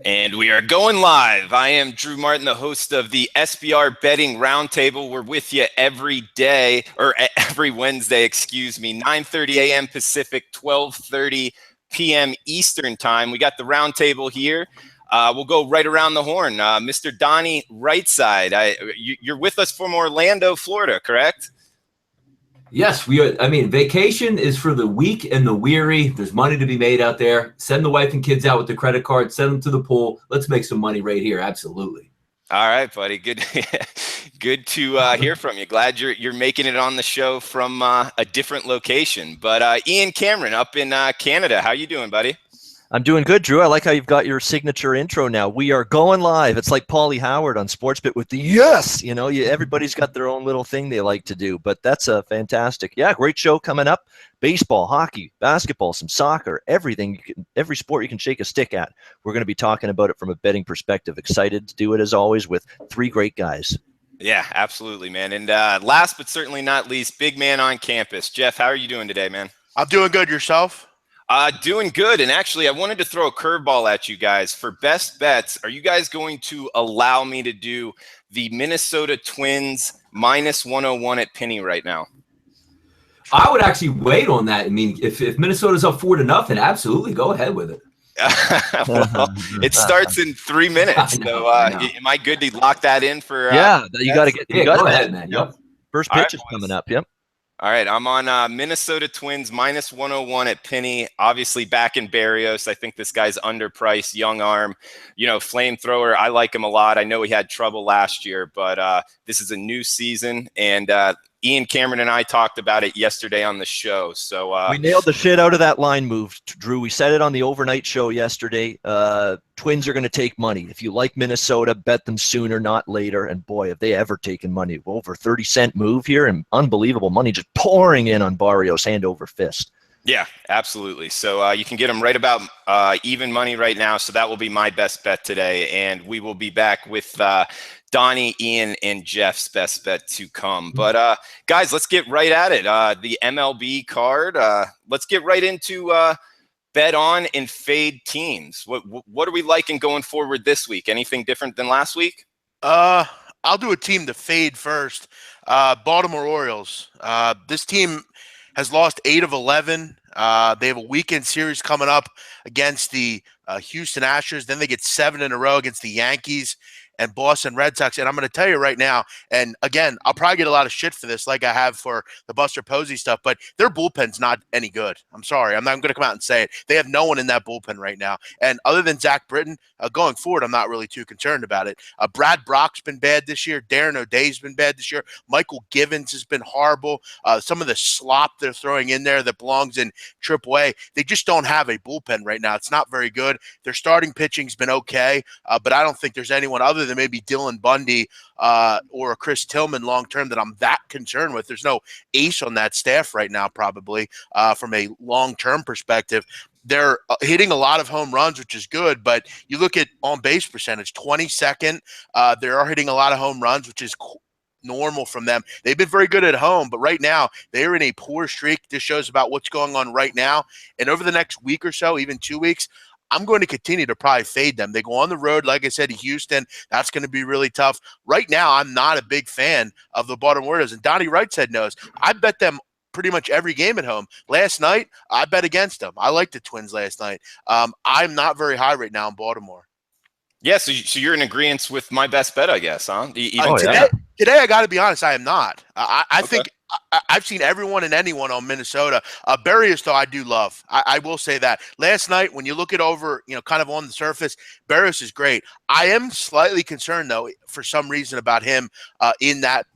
And we are going live. I am Drew Martin, the host of the SBR Betting Roundtable. We're with you every day, or every Wednesday, 9:30 a.m. Pacific, 12:30 p.m. Eastern time. We got the roundtable here. We'll go right around the horn. Mr. Donnie Rightside, you're with us from Orlando, Florida, correct? Yes, we are. I mean, vacation is for the weak and the weary. There's money to be made out there. Send the wife and kids out with the credit card. Send them to the pool. Let's make some money right here. Absolutely. All right, buddy. Good, good to hear from you. Glad you're making it on the show from a different location. But Ian Cameron up in Canada, how you doing, buddy? I'm doing good, Drew. I like how you've got your signature intro now. We are going live. It's like Paulie Howard on Sportsbook with the yes. You know, everybody's got their own little thing they like to do, but that's a fantastic. Yeah, great show coming up. Baseball, hockey, basketball, some soccer, everything. Every sport you can shake a stick at. We're going to be talking about it from a betting perspective. Excited to do it as always with three great guys. Yeah, absolutely, man. And last but certainly not least, big man on campus. Jeff, how are you doing today, man? I'm doing good. Yourself? Doing good. And actually, I wanted to throw a curveball at you guys. For best bets, are you guys going to allow me to do the Minnesota Twins minus 101 at Penny right now? I would actually wait on that. I mean, if Minnesota's up 4-0, absolutely go ahead with it. Well, it starts in 3 minutes. So am I good to lock that in for you got to get go ahead, man. Yep. First pitch is coming up. Yep. All right, I'm on Minnesota Twins minus 101 at Penny. Obviously back in Berrios. I think this guy's underpriced, young arm, flamethrower. I like him a lot. I know he had trouble last year, but this is a new season, and Ian Cameron and I talked about it yesterday on the show. So we nailed the shit out of that line move, Drew. We said it on the overnight show yesterday. Twins are going to take money. If you like Minnesota, bet them sooner, not later. And boy, have they ever taken money. Over 30-cent move here, and unbelievable money just pouring in on Barrios hand over fist. Yeah, absolutely. So you can get them right about even money right now. So that will be my best bet today. And we will be back with Donnie, Ian, and Jeff's best bet to come. But guys, let's get right at it. The MLB card. Let's get right into bet on and fade teams. What are we liking going forward this week? Anything different than last week? I'll do a team to fade first. Baltimore Orioles. This team has lost 8 of 11. They have a weekend series coming up against the Houston Astros. Then they get 7 in a row against the Yankees and Boston Red Sox. And I'm going to tell you right now, and again, I'll probably get a lot of shit for this like I have for the Buster Posey stuff, but their bullpen's not any good. I'm sorry. I'm not going to come out and say it. They have no one in that bullpen right now. And other than Zach Britton, going forward, I'm not really too concerned about it. Brad Brock's been bad this year. Darren O'Day's been bad this year. Michael Givens has been horrible. Some of the slop they're throwing in there that belongs in AAA, they just don't have a bullpen right now. It's not very good. Their starting pitching's been okay, but I don't think there's anyone other than maybe Dylan Bundy or Chris Tillman long-term that I'm that concerned with. There's no ace on that staff right now, probably, from a long-term perspective. They're hitting a lot of home runs, which is good, but you look at on-base percentage, 22nd. They are hitting a lot of home runs, which is normal from them. They've been very good at home, but right now they are in a poor streak. This shows about what's going on right now. And over the next week or so, even 2 weeks, I'm going to continue to probably fade them. They go on the road, like I said, to Houston. That's going to be really tough. Right now, I'm not a big fan of the Baltimore Orioles. And Donnie Rightside knows. I bet them pretty much every game at home. Last night, I bet against them. I liked the Twins last night. I'm not very high right now in Baltimore. Yeah, so you're in agreement with my best bet, I guess, huh? Today, I got to be honest, I am not. I think I've seen everyone and anyone on Minnesota. Berrios, though, I do love. I will say that. Last night, when you look it over, kind of on the surface, Berrios is great. I am slightly concerned, though, for some reason about him in that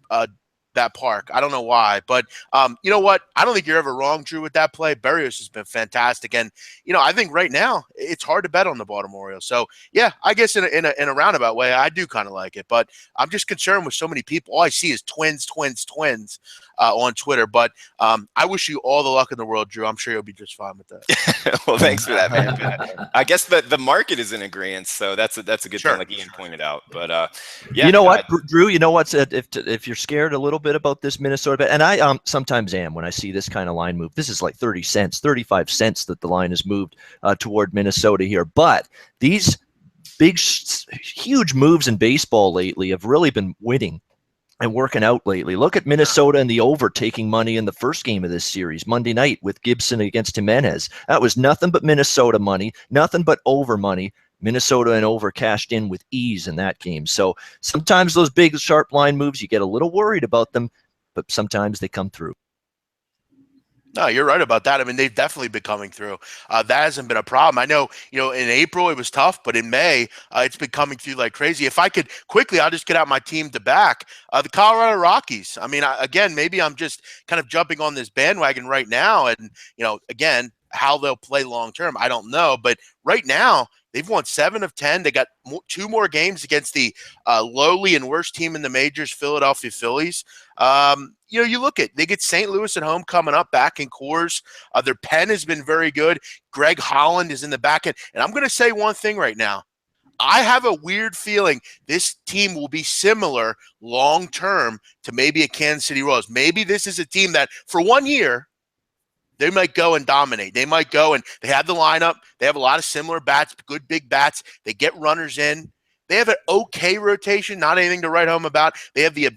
park. I don't know why, but you know what? I don't think you're ever wrong, Drew, with that play. Berrios has been fantastic, and I think right now it's hard to bet on the Baltimore Orioles. So yeah, I guess in a roundabout way, I do kind of like it, but I'm just concerned with so many people. All I see is twins on Twitter. But I wish you all the luck in the world, Drew. I'm sure you'll be just fine with that. Well, thanks for that, man. I guess the market is in agreement, so that's a good thing, like Ian pointed out. But yeah, you know what, Drew? You know what's if you're scared a little bit about this Minnesota bet, and I sometimes am when I see this kind of line move. This is like 35 cents that the line has moved toward Minnesota here. But these huge moves in baseball lately have really been winning and working out lately. Look at Minnesota and the over taking money in the first game of this series, Monday night with Gibson against Jimenez. That was nothing but Minnesota money, nothing but over money. Minnesota and over cashed in with ease in that game. So sometimes those big sharp line moves, you get a little worried about them, but sometimes they come through. No, you're right about that. I mean, they've definitely been coming through. That hasn't been a problem. I know, in April it was tough, but in May, it's been coming through like crazy. If I could quickly, I'll just get out my team to back. The Colorado Rockies. I mean, again, maybe I'm just kind of jumping on this bandwagon right now. And, again, how they'll play long term, I don't know. But right now, they've won 7 of 10. They got 2 more games against the lowly and worst team in the majors, Philadelphia Phillies. You look at, they get St. Louis at home coming up back in Coors. Their pen has been very good. Greg Holland is in the back end. And I'm going to say one thing right now. I have a weird feeling this team will be similar long term to maybe a Kansas City Royals. Maybe this is a team that for 1 year, they might go and dominate. They might go and they have the lineup. They have a lot of similar bats, good big bats. They get runners in. They have an okay rotation, not anything to write home about. They have the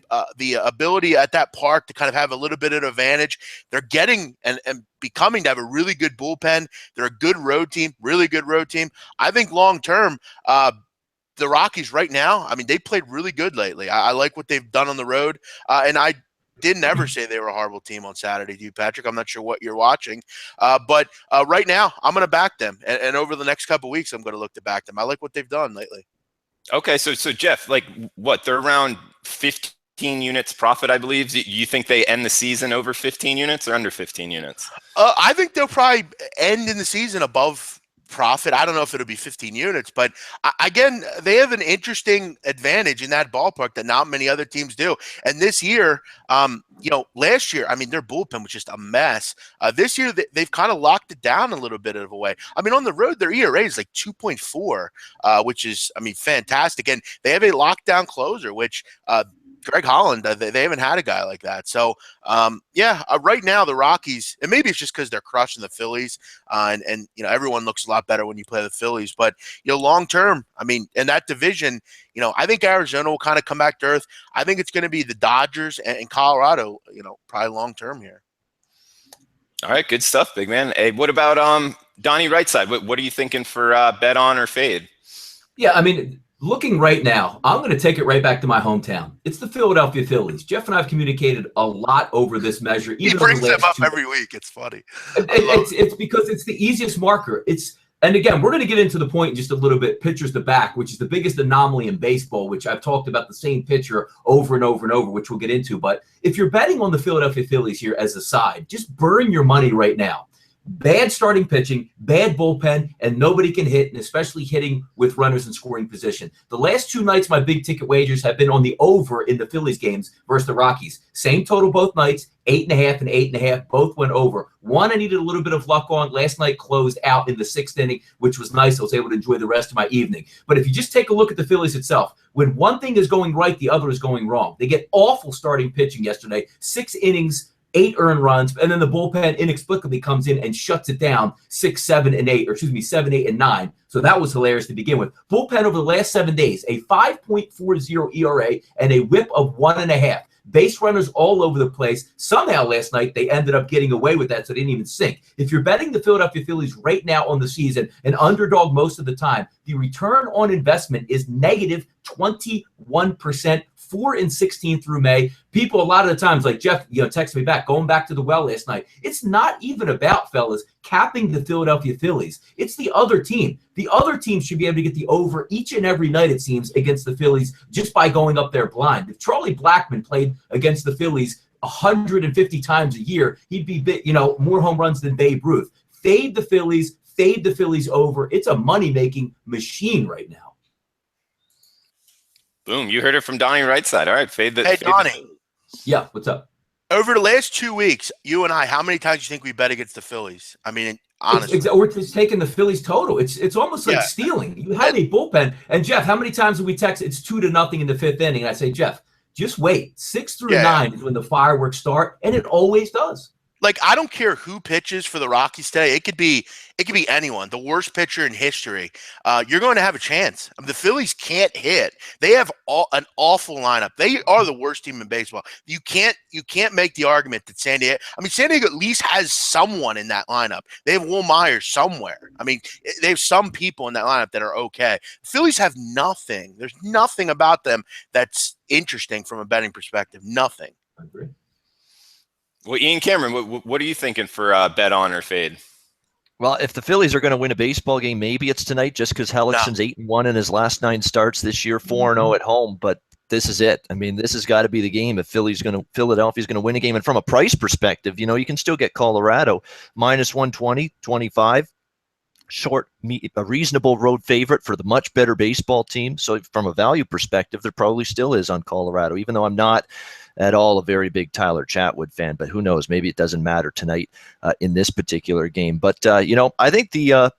ability at that park to kind of have a little bit of an advantage. They're getting and becoming to have a really good bullpen. They're a good road team, really good road team. I think long term, the Rockies right now, I mean, they played really good lately. I like what they've done on the road, and I didn't ever say they were a horrible team on Saturday, do you, Patrick? I'm not sure what you're watching. But right now, I'm going to back them. And over the next couple of weeks, I'm going to look to back them. I like what they've done lately. Okay, so Jeff, like what? They're around 15 units profit, I believe. Do you think they end the season over 15 units or under 15 units? I think they'll probably end in the season above profit. I don't know if it'll be 15 units, but again, they have an interesting advantage in that ballpark that not many other teams do. And this year, last year, I mean, their bullpen was just a mess. This year, they've kind of locked it down a little bit of a way. I mean, on the road, their ERA is like 2.4, which is, I mean, fantastic. And they have a lockdown closer, which Greg Holland, they haven't had a guy like that. So, right now the Rockies, and maybe it's just because they're crushing the Phillies, and everyone looks a lot better when you play the Phillies. But long term, I mean, in that division, I think Arizona will kind of come back to earth. I think it's going to be the Dodgers and Colorado, probably long term here. All right, good stuff, big man. Hey, what about Donnie Rightside? What are you thinking for bet on or fade? Yeah, I mean, looking right now, I'm going to take it right back to my hometown. It's the Philadelphia Phillies. Jeff and I have communicated a lot over this measure. He brings them up every week. It's funny. It's because it's the easiest marker. And again, we're going to get into the point in just a little bit, pitchers to back, which is the biggest anomaly in baseball, which I've talked about the same pitcher over and over and over, which we'll get into. But if you're betting on the Philadelphia Phillies here as a side, just burn your money right now. Bad starting pitching, bad bullpen, and nobody can hit, and especially hitting with runners in scoring position. The last 2 nights, my big ticket wagers have been on the over in the Phillies games versus the Rockies. Same total both nights, 8.5 and 8.5. Both went over. One I needed a little bit of luck on. Last night closed out in the 6th inning, which was nice. I was able to enjoy the rest of my evening. But if you just take a look at the Phillies itself, when one thing is going right, the other is going wrong. They get awful starting pitching yesterday. 6 innings, 8 earned runs, and then the bullpen inexplicably comes in and shuts it down 6, 7, and 8, or excuse me, 7, 8, and 9. So that was hilarious to begin with. Bullpen over the last 7 days, a 5.40 ERA and a whip of 1.5. Base runners all over the place. Somehow last night they ended up getting away with that, so they didn't even sink. If you're betting the Philadelphia Phillies right now on the season, an underdog most of the time, the return on investment is negative 21%, 4-16 through May. People a lot of the times, like Jeff, text me back, going back to the well last night. It's not even about, fellas, capping the Philadelphia Phillies. It's the other team. The other team should be able to get the over each and every night, it seems, against the Phillies just by going up there blind. If Charlie Blackmon played against the Phillies 150 times a year, he'd be, more home runs than Babe Ruth. Fade the Phillies over. It's a money-making machine right now. Boom, you heard it from Donnie Rightside. All right, fade the. Hey, Donnie. Yeah, what's up? Over the last 2 weeks, you and I, how many times do you think we bet against the Phillies? I mean, honestly. We're just taking the Phillies total. It's almost like stealing. You have a bullpen. And, Jeff, how many times have we text it's 2-0 in the 5th inning? And I say, Jeff, just wait. 6 through 9 is when the fireworks start, and it always does. Like, I don't care who pitches for the Rockies today. It could be anyone. The worst pitcher in history. You're going to have a chance. I mean, the Phillies can't hit. They have an awful lineup. They are the worst team in baseball. You can't make the argument that San Diego. I mean, San Diego at least has someone in that lineup. They have Will Myers somewhere. I mean, they have some people in that lineup that are okay. The Phillies have nothing. There's nothing about them that's interesting from a betting perspective. Nothing. I agree. Well, Ian Cameron, what are you thinking for bet on or fade? Well, if the Phillies are going to win a baseball game, maybe it's tonight just because Hellickson's 8-1 in his last 9 starts this year, 4-0 at home. But this is it. I mean, this has got to be the game if Philadelphia's going to win a game. And from a price perspective, you can still get Colorado minus 120, 25. Short, a reasonable road favorite for the much better baseball team. So from a value perspective, there probably still is on Colorado, even though I'm not at all a very big Tyler Chatwood fan, but who knows? Maybe it doesn't matter tonight in this particular game. But, I think the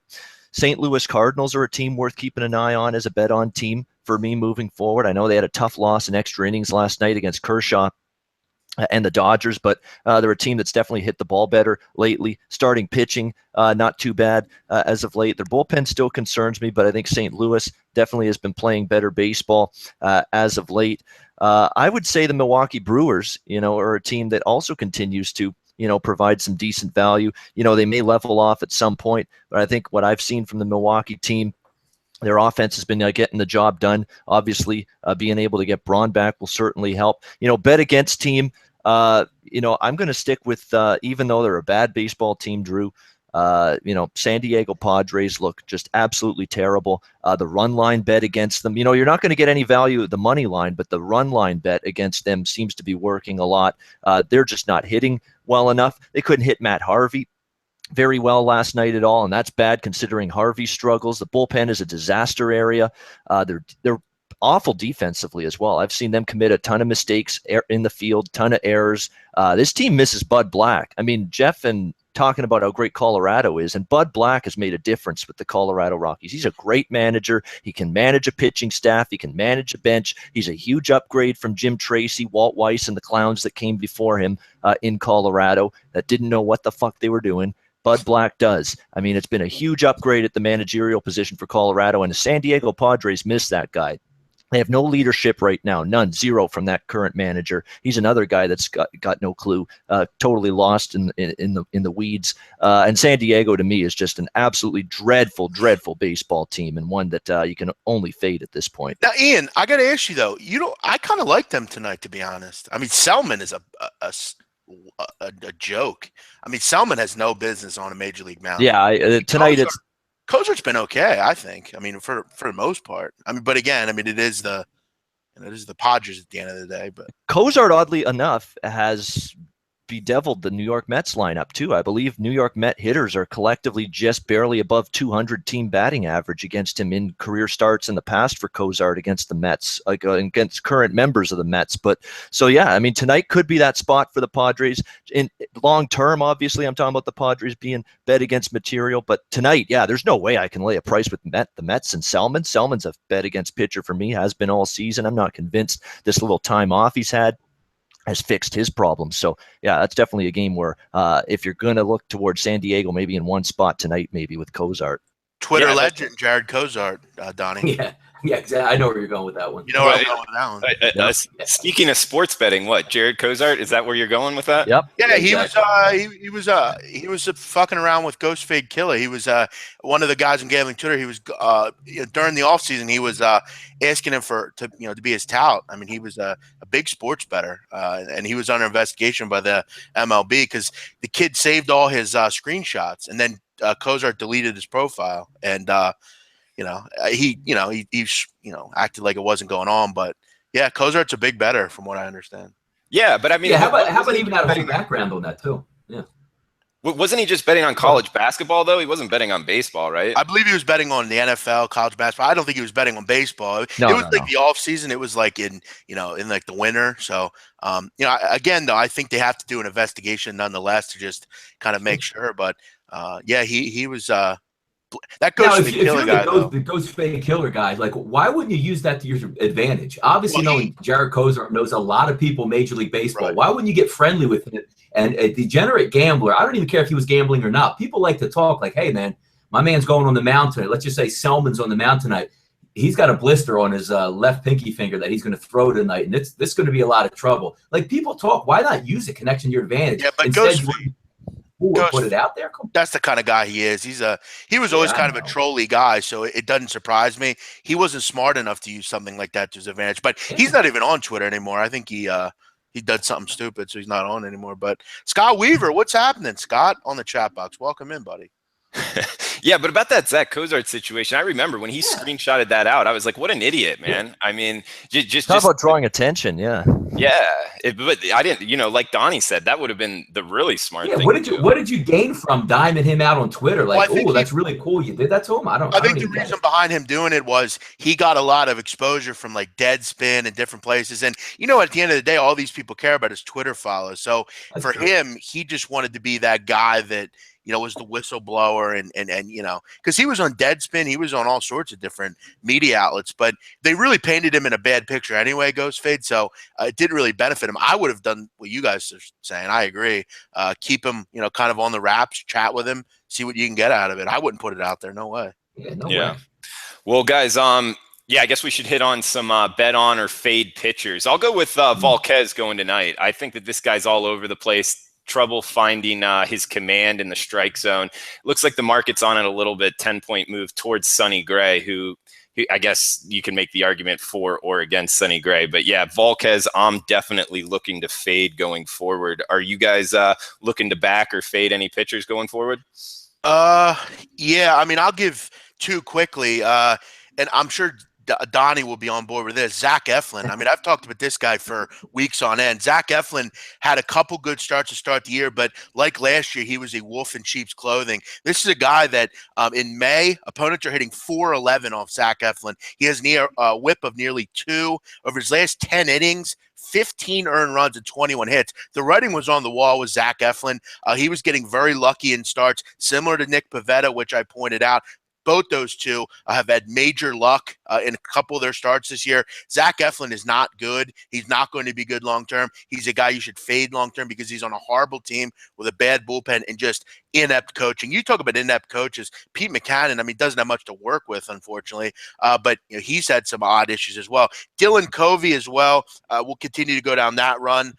St. Louis Cardinals are a team worth keeping an eye on as a bet on team for me moving forward. I know they had a tough loss in extra innings last night against Kershaw and the Dodgers, but they're a team that's definitely hit the ball better lately. Starting pitching, not too bad as of late. Their bullpen still concerns me, but I think St. Louis definitely has been playing better baseball as of late. I would say the Milwaukee Brewers, are a team that also continues to, provide some decent value. They may level off at some point, but I think what I've seen from the Milwaukee team, their offense has been getting the job done. Obviously, being able to get Braun back will certainly help. Bet against team. I'm going to stick with, even though they're a bad baseball team, Drew, San Diego Padres look just absolutely terrible. The run line bet against them, you're not going to get any value at the money line, but the run line bet against them seems to be working a lot. They're just not hitting well enough. They couldn't hit Matt Harvey very well last night at all, and that's bad considering Harvey's struggles. The bullpen is a disaster area. They're awful defensively as well. I've seen them commit a ton of mistakes in the field, ton of errors. This team misses Bud Black. I mean, Jeff and talking about how great Colorado is, and Bud Black has made a difference with the Colorado Rockies. He's a great manager. He can manage a pitching staff. He can manage a bench. He's a huge upgrade from Jim Tracy, Walt Weiss, and the clowns that came before him in Colorado that didn't know what the fuck they were doing. Bud Black does. I mean, it's been a huge upgrade at the managerial position for Colorado, and the San Diego Padres miss that guy. They have no leadership right now, none, zero from that current manager. He's another guy that's got no clue, totally lost in the weeds. And San Diego, to me, is just an absolutely dreadful, dreadful baseball team, and one that you can only fade at this point. Now, Ian, I got to ask you though. I kind of like them tonight, to be honest. I mean, Selman is a joke. I mean, Selman has no business on a major league mound. Yeah, tonight Kozart's been okay, I think. I mean, for the most part. I mean, but again, I mean, it is the Padres at the end of the day. But Cozart, oddly enough, has bedeviled the New York Mets lineup too. I believe New York Met hitters are collectively just barely above 200 team batting average against him in career starts in the past for Cozart against the Mets, against current members of the Mets. But so yeah, I mean, tonight could be that spot for the Padres. In long term, obviously, I'm talking about the Padres being bet against material. But tonight, yeah, there's no way I can lay a price with the Mets and Selman. Selman's a bet against pitcher for me, has been all season. I'm not convinced this little time off he's had has fixed his problems. So yeah, that's definitely a game where if you're going to look towards San Diego, maybe in one spot tonight, maybe with Cozart. Twitter legend Jared Cozart, Donnie. Yeah, exactly. I know where you're going with that one. You know where I'm going with that one. Speaking of sports betting, what, Jared Cozart? Is that where you're going with that? Yep. Yeah, he was fucking around with Ghost Fade Killer. He was one of the guys on Gambling Twitter. He was during the offseason, he was asking him to be his tout. I mean, he was a big sports bettor, and he was under investigation by the MLB because the kid saved all his screenshots, and then Cozart deleted his profile, and he acted like it wasn't going on. But yeah, Cozart's a big bettor from what I understand. Yeah, but I mean, how about even out of his background on that too? Yeah. Wasn't he just betting on college basketball though? He wasn't betting on baseball, right? I believe he was betting on the NFL, college basketball. I don't think he was betting on baseball. It was the off season. It was like in like the winter. So again though, I think they have to do an investigation nonetheless to just kind of make sure. But yeah, he was That Now, goes if to the you're killer guy, though. the ghost fade killer guy, like why wouldn't you use that to your advantage? Obviously, Well, knowing Jared Kozar knows a lot of people in Major League Baseball. Right. Why wouldn't you get friendly with him? And a degenerate gambler, I don't even care if he was gambling or not. People like to talk like, hey, man, my man's going on the mound tonight. Let's just say Selman's on the mound tonight. He's got a blister on his left pinky finger that he's going to throw tonight, and this is going to be a lot of trouble. Like, people talk. Why not use it? Connection to your advantage. Yeah, but Instead, Ghost, put it out there. that's the kind of guy he is. He was always kind of a trolly guy, so it doesn't surprise me. He wasn't smart enough to use something like that to his advantage. But he's not even on Twitter anymore. I think he did something stupid, so he's not on anymore. But Scott Weaver, what's happening? Scott on the chat box. Welcome in, buddy. Yeah, but about that Zach Kozart situation, I remember when he screenshotted that out, I was like, what an idiot, man. I mean, just Talk about drawing attention, yeah. Yeah, but I didn't, like Donnie said, that would have been the really smart thing. What did you gain from diming him out on Twitter? Like, well, that's really cool. You did that to him? I think the reason behind him doing it was he got a lot of exposure from like Deadspin and different places. And, at the end of the day, all these people care about is Twitter follows. So for him, he just wanted to be that guy that, was the whistleblower and because he was on Deadspin, he was on all sorts of different media outlets, but they really painted him in a bad picture anyway, Ghost Fade. So it didn't really benefit him. I would have done what you guys are saying. I agree. Keep him, kind of on the wraps, chat with him, see what you can get out of it. I wouldn't put it out there. No way. Yeah, no way. Well, guys, I guess we should hit on some bet on or fade pitchers. I'll go with Volquez going tonight. I think that this guy's all over the place. Trouble finding his command in the strike zone. Looks like the market's on it a little bit. 10-point move towards Sonny Gray, who I guess you can make the argument for or against Sonny Gray. But yeah, Volquez, I'm definitely looking to fade going forward. Are you guys looking to back or fade any pitchers going forward? Yeah. I mean, I'll give two quickly, and I'm sure Donnie will be on board with this. Zach Eflin. I mean, I've talked about this guy for weeks on end. Zach Eflin had a couple good starts to start the year, but like last year, he was a wolf in sheep's clothing. This is a guy that in May, opponents are hitting .411 off Zach Eflin. He has a whip of nearly 2 over his last 10 innings. 15 earned runs and 21 hits. The writing was on the wall with Zach Eflin. He was getting very lucky in starts, similar to Nick Pivetta, which I pointed out. Both those two have had major luck in a couple of their starts this year. Zach Eflin is not good. He's not going to be good long-term. He's a guy you should fade long-term because he's on a horrible team with a bad bullpen and just inept coaching. You talk about inept coaches. Pete Mackanin, I mean, doesn't have much to work with, unfortunately, but he's had some odd issues as well. Dylan Covey as well will continue to go down that run.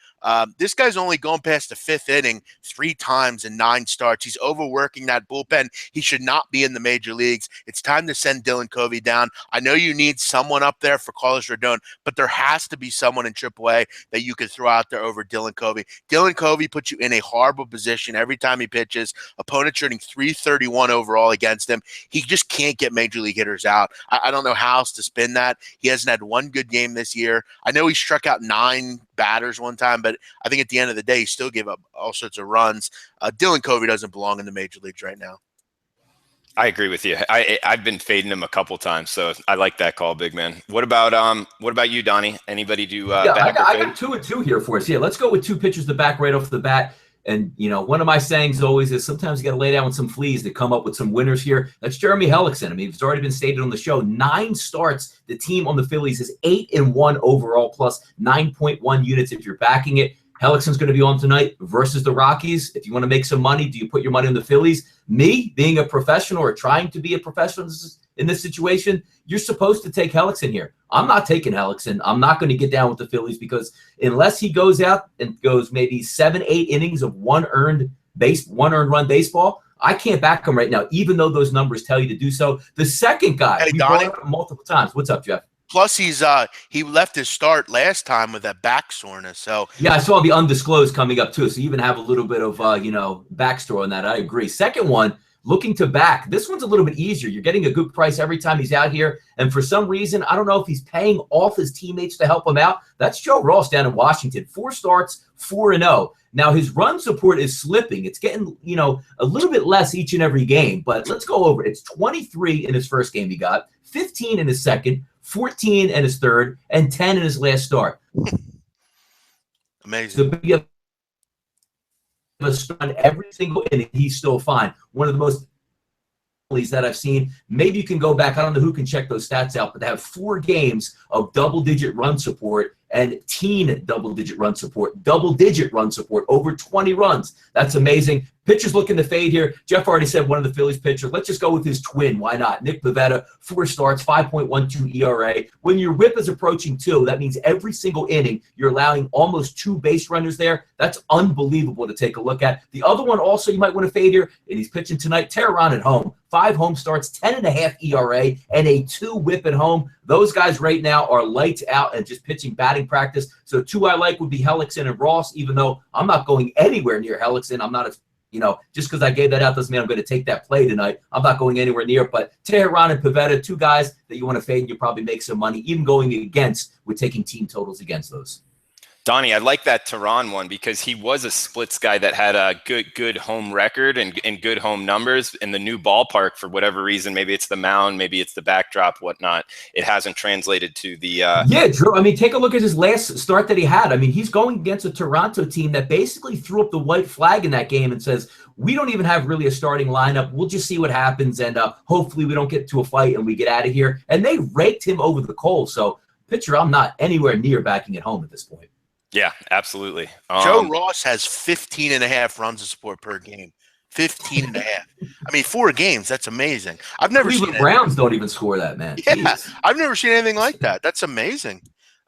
This guy's only going past the 5th inning 3 times in 9 starts. He's overworking that bullpen. He should not be in the major leagues. It's time to send Dylan Covey down. I know you need someone up there for Carlos Rodon, but there has to be someone in AAA that you could throw out there over Dylan Covey. Dylan Covey puts you in a horrible position every time he pitches. Opponent shooting .331 overall against him. He just can't get major league hitters out. I don't know how else to spin that. He hasn't had one good game this year. I know he struck out 9 batters one time, but I think at the end of the day, he still gave up all sorts of runs. Dylan Covey doesn't belong in the major leagues right now. I agree with you. I've been fading him a couple times, so I like that call, big man. What about you, Donnie? Anybody do back or fade? I got 2 and 2 here for us. Yeah, let's go with 2 pitchers to back right off the bat. And, one of my sayings always is sometimes you got to lay down with some fleas to come up with some winners here. That's Jeremy Hellickson. I mean, it's already been stated on the show. 9 starts. The team on the Phillies is 8-1 overall, plus 9.1 units if you're backing it. Hellickson's going to be on tonight versus the Rockies. If you want to make some money, do you put your money on the Phillies? Me, being a professional or trying to be a professional in this situation, you're supposed to take Hellickson here. I'm not taking Hellickson. I'm not going to get down with the Phillies because unless he goes out and goes maybe 7-8 innings of one earned run baseball, I can't back him right now, even though those numbers tell you to do so. The second guy, we brought up multiple times. What's up, Jeff? Plus, he left his start last time with that back soreness. So yeah, I saw the undisclosed coming up too. So you even have a little bit of backstory on that. I agree. Second one, looking to back. This one's a little bit easier. You're getting a good price every time he's out here, and for some reason, I don't know if he's paying off his teammates to help him out. That's Joe Ross down in Washington. 4 starts, 4-0. Now his run support is slipping. It's getting a little bit less each and every game. But let's go over it. It's 23 in his first game he got, 15 in his second, 14 in his third, and 10 in his last start. Amazing. So a stun every single inning, he's still fine. One of the most that I've seen. Maybe you can go back. I don't know who can check those stats out, but they have 4 games of double-digit run support and teen double-digit run support, over 20 runs. That's amazing. Pitchers looking to fade here. Jeff already said one of the Phillies pitchers. Let's just go with his twin. Why not? Nick Pivetta, 4 starts, 5.12 ERA. When your whip is approaching 2, that means every single inning you're allowing almost 2 base runners there. That's unbelievable to take a look at. The other one also you might want to fade here, and he's pitching tonight, Tehran at home. 5 home starts, 10.5 ERA, and a 2 whip at home. Those guys right now are lights out and just pitching batting practice. So 2 I like would be Hellickson and Ross, even though I'm not going anywhere near Hellickson. I'm not a just because I gave that out doesn't mean I'm going to take that play tonight. I'm not going anywhere near. But Tehran and Pivetta, 2 guys that you want to fade, and you probably make some money, even going against with taking team totals against those. Donnie, I like that Tehran one because he was a splits guy that had a good home record and good home numbers in the new ballpark. For whatever reason, maybe it's the mound, maybe it's the backdrop, whatnot. It hasn't translated to the Yeah, Drew. I mean, take a look at his last start that he had. I mean, he's going against a Toronto team that basically threw up the white flag in that game and says, we don't even have really a starting lineup. We'll just see what happens, and hopefully we don't get to a fight and we get out of here. And they raked him over the coals. So, pitcher, I'm not anywhere near backing at home at this point. Yeah, absolutely. Joe Ross has 15.5 runs of support per game. 15.5. I mean, 4 games. That's amazing. I've never seen Browns don't even score that, man. Yeah, Jeez. I've never seen anything like that. That's amazing.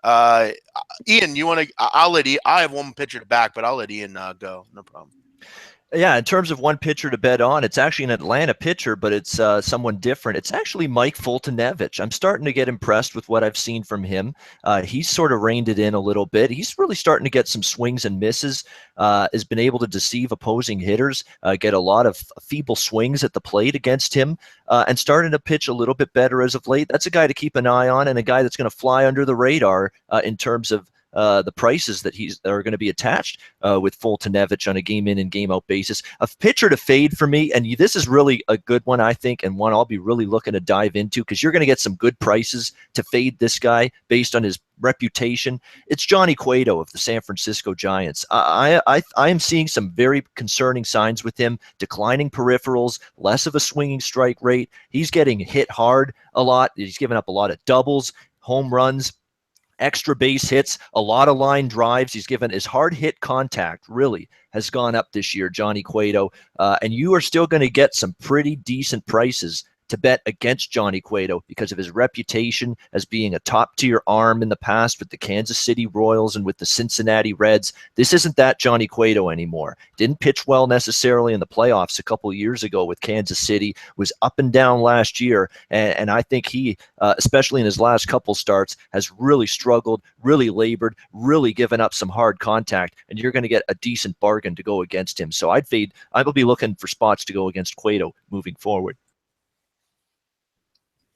Ian, you want to? I'll let Ian. I have one pitcher to back, but I'll let Ian go. No problem. Yeah, in terms of one pitcher to bet on, it's actually an Atlanta pitcher, but it's someone different. It's actually Mike Fultonevich. I'm starting to get impressed with what I've seen from him. He's sort of reined it in a little bit. He's really starting to get some swings and misses, has been able to deceive opposing hitters, get a lot of feeble swings at the plate against him, and starting to pitch a little bit better as of late. That's a guy to keep an eye on and a guy that's going to fly under the radar in terms of the prices that are going to be attached with Fultonevich on a game in and game out basis. A pitcher to fade for me, and this is really a good one, I think, and one I'll be really looking to dive into because you're going to get some good prices to fade this guy based on his reputation. It's Johnny Cueto of the San Francisco Giants. I am seeing some very concerning signs with him, declining peripherals, less of a swinging strike rate. He's getting hit hard a lot. He's given up a lot of doubles, home runs, extra base hits, a lot of line drives. He's given his hard hit contact really has gone up this year, Johnny Cueto. And you are still going to get some pretty decent prices to bet against Johnny Cueto because of his reputation as being a top-tier arm in the past with the Kansas City Royals and with the Cincinnati Reds. This isn't that Johnny Cueto anymore. Didn't pitch well necessarily in the playoffs a couple of years ago with Kansas City, was up and down last year, and I think he, especially in his last couple starts, has really struggled, really labored, really given up some hard contact, and you're going to get a decent bargain to go against him. So I will be looking for spots to go against Cueto moving forward.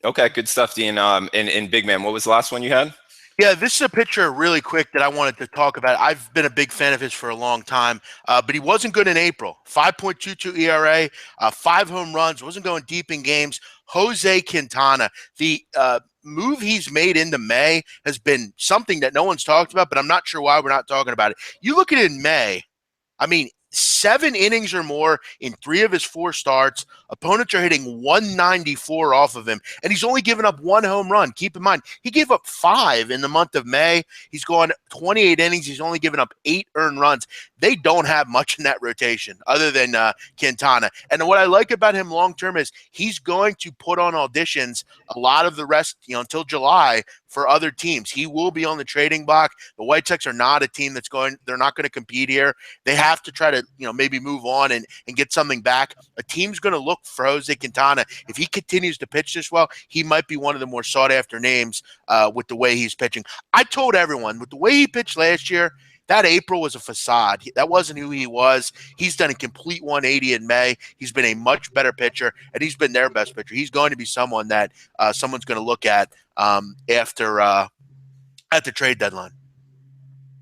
Okay, good stuff, Dean. And Big Man, what was the last one you had? Yeah, this is a pitcher really quick that I wanted to talk about. I've been a big fan of his for a long time, but he wasn't good in April. 5.22 ERA, 5 home runs, wasn't going deep in games. Jose Quintana, the move he's made into May has been something that no one's talked about, but I'm not sure why we're not talking about it. You look at it in May, I mean, 7 innings or more in 3 of his 4 starts. Opponents are hitting 194 off of him, and he's only given up 1 home run. Keep in mind, he gave up 5 in the month of May. He's gone 28 innings. He's only given up 8 earned runs. They don't have much in that rotation other than Quintana. And what I like about him long-term is he's going to put on auditions a lot of the rest, until July for other teams. He will be on the trading block. The White Sox are not a team they're not going to compete here. They have to try to, maybe move on and get something back. A team's going to look for Jose Quintana. If he continues to pitch this well, he might be one of the more sought-after names with the way he's pitching. I told everyone, with the way he pitched last year, that April was a facade. That wasn't who he was. He's done a complete 180 in May. He's been a much better pitcher, and he's been their best pitcher. He's going to be someone that someone's going to look at after at the trade deadline.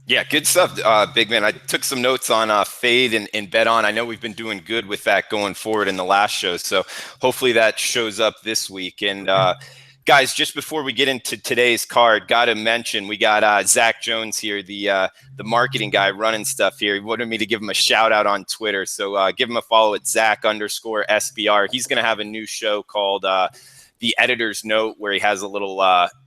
Yeah, good stuff, Big Man. I took some notes on fade and bet on. I know we've been doing good with that going forward in the last show, so hopefully that shows up this week. And Guys, just before we get into today's card, got to mention we got Zach Jones here, the marketing guy running stuff here. He wanted me to give him a shout out on Twitter, so give him a follow at Zach_SBR. He's going to have a new show called The Editor's Note, where he has a little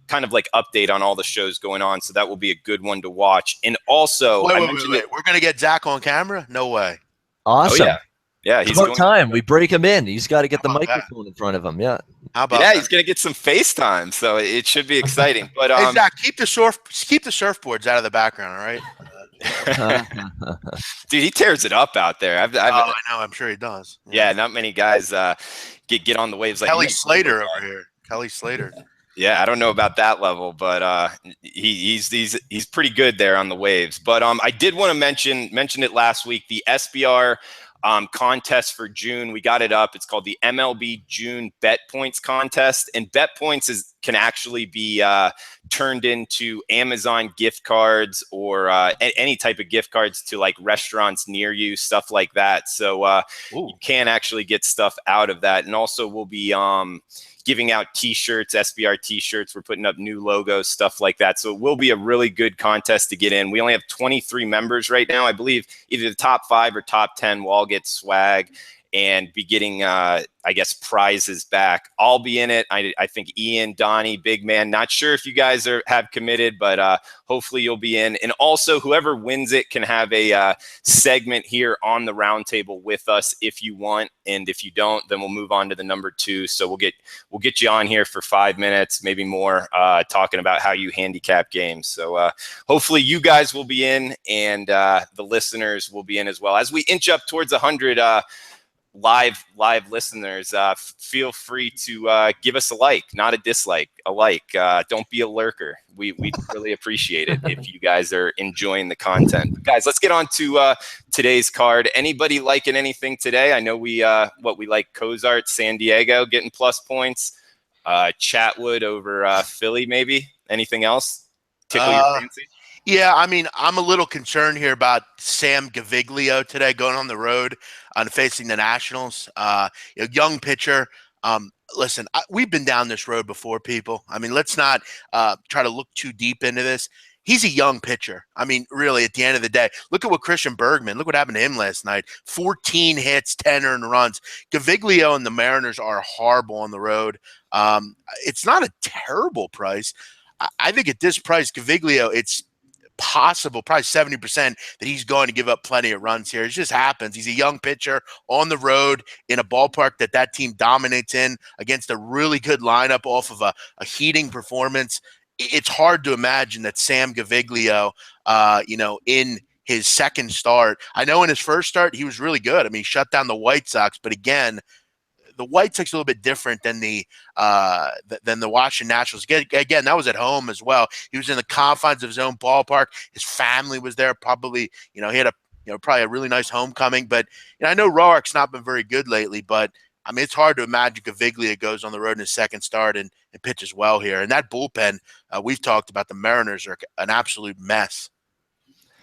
kind of like update on all the shows going on. So that will be a good one to watch. And also, wait. We're going to get Zach on camera? No way. Awesome. Oh, yeah. Yeah, he's about time. We break him in. He's got to get the microphone in front of him. Yeah. How about that? He's going to get some FaceTime, so it should be exciting. But hey, Zach, keep the surfboards out of the background, all right? Dude, he tears it up out there. I know. I'm sure he does. Yeah, not many guys get on the waves like Kelly Slater over here. Kelly Slater. Yeah, I don't know about that level, but he's pretty good there on the waves. But I did want to mention it last week. The SBR contest for June, we got it up. It's called the MLB June Bet Points Contest, and Bet Points can actually be turned into Amazon gift cards or any type of gift cards to like restaurants near you, stuff like that. So you can actually get stuff out of that, and also we'll be giving out t-shirts, SBR t-shirts. We're putting up new logos, stuff like that. So it will be a really good contest to get in. We only have 23 members right now. I believe either the top 5 or top 10 will all get swag and be getting, I guess, prizes back. I'll be in it. I think Ian, Donnie, Big Man. Not sure if you guys have committed, but hopefully you'll be in. And also, whoever wins it can have a segment here on the roundtable with us if you want. And if you don't, then we'll move on to the number 2. So we'll get you on here for 5 minutes, maybe more, talking about how you handicap games. So hopefully you guys will be in, and the listeners will be in as well. As we inch up towards 100 live listeners, feel free to give us a like, not a dislike, a like. Don't be a lurker. We'd really appreciate it if you guys are enjoying the content. But guys, let's get on to today's card. Anybody liking anything today? I know we like Cozart, San Diego getting plus points. Chatwood over Philly, maybe. Anything else tickle your fancy? Yeah, I mean, I'm a little concerned here about Sam Gaviglio today going on the road and facing the Nationals. Young pitcher. Listen, we've been down this road before, people. I mean, let's not try to look too deep into this. He's a young pitcher. I mean, really, at the end of the day, look at what Christian Bergman, look what happened to him last night. 14 hits, 10 earned runs. Gaviglio and the Mariners are horrible on the road. It's not a terrible price. I think at this price, Gaviglio, it's possible, probably 70%, that he's going to give up plenty of runs here. It just happens. He's a young pitcher on the road in a ballpark that team dominates in against a really good lineup off of a heating performance. It's hard to imagine that Sam Gaviglio, in his second start, I know in his first start, he was really good. I mean, he shut down the White Sox, but again, the White Sox are a little bit different than the Washington Nationals. Again, that was at home as well. He was in the confines of his own ballpark. His family was there. Probably, he had probably a really nice homecoming. But I know Roark's not been very good lately. But I mean, it's hard to imagine Gaviglio goes on the road in his second start and pitches well here. And that bullpen, we've talked about, the Mariners are an absolute mess.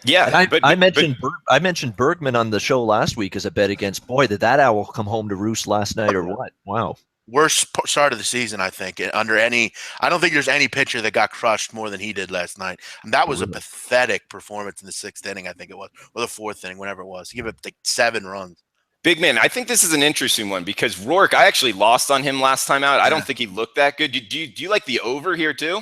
Yeah, I mentioned Bergman on the show last week as a bet against. Boy, did that owl come home to roost last night, or what? Wow. Worst start of the season, I think. I don't think there's any pitcher that got crushed more than he did last night. And that was a pathetic performance in the 6th inning, I think it was, or the 4th inning, whatever it was. He gave up like 7 runs. Big Man, I think this is an interesting one because Roark, I actually lost on him last time out. I don't think he looked that good. Do you like the over here too?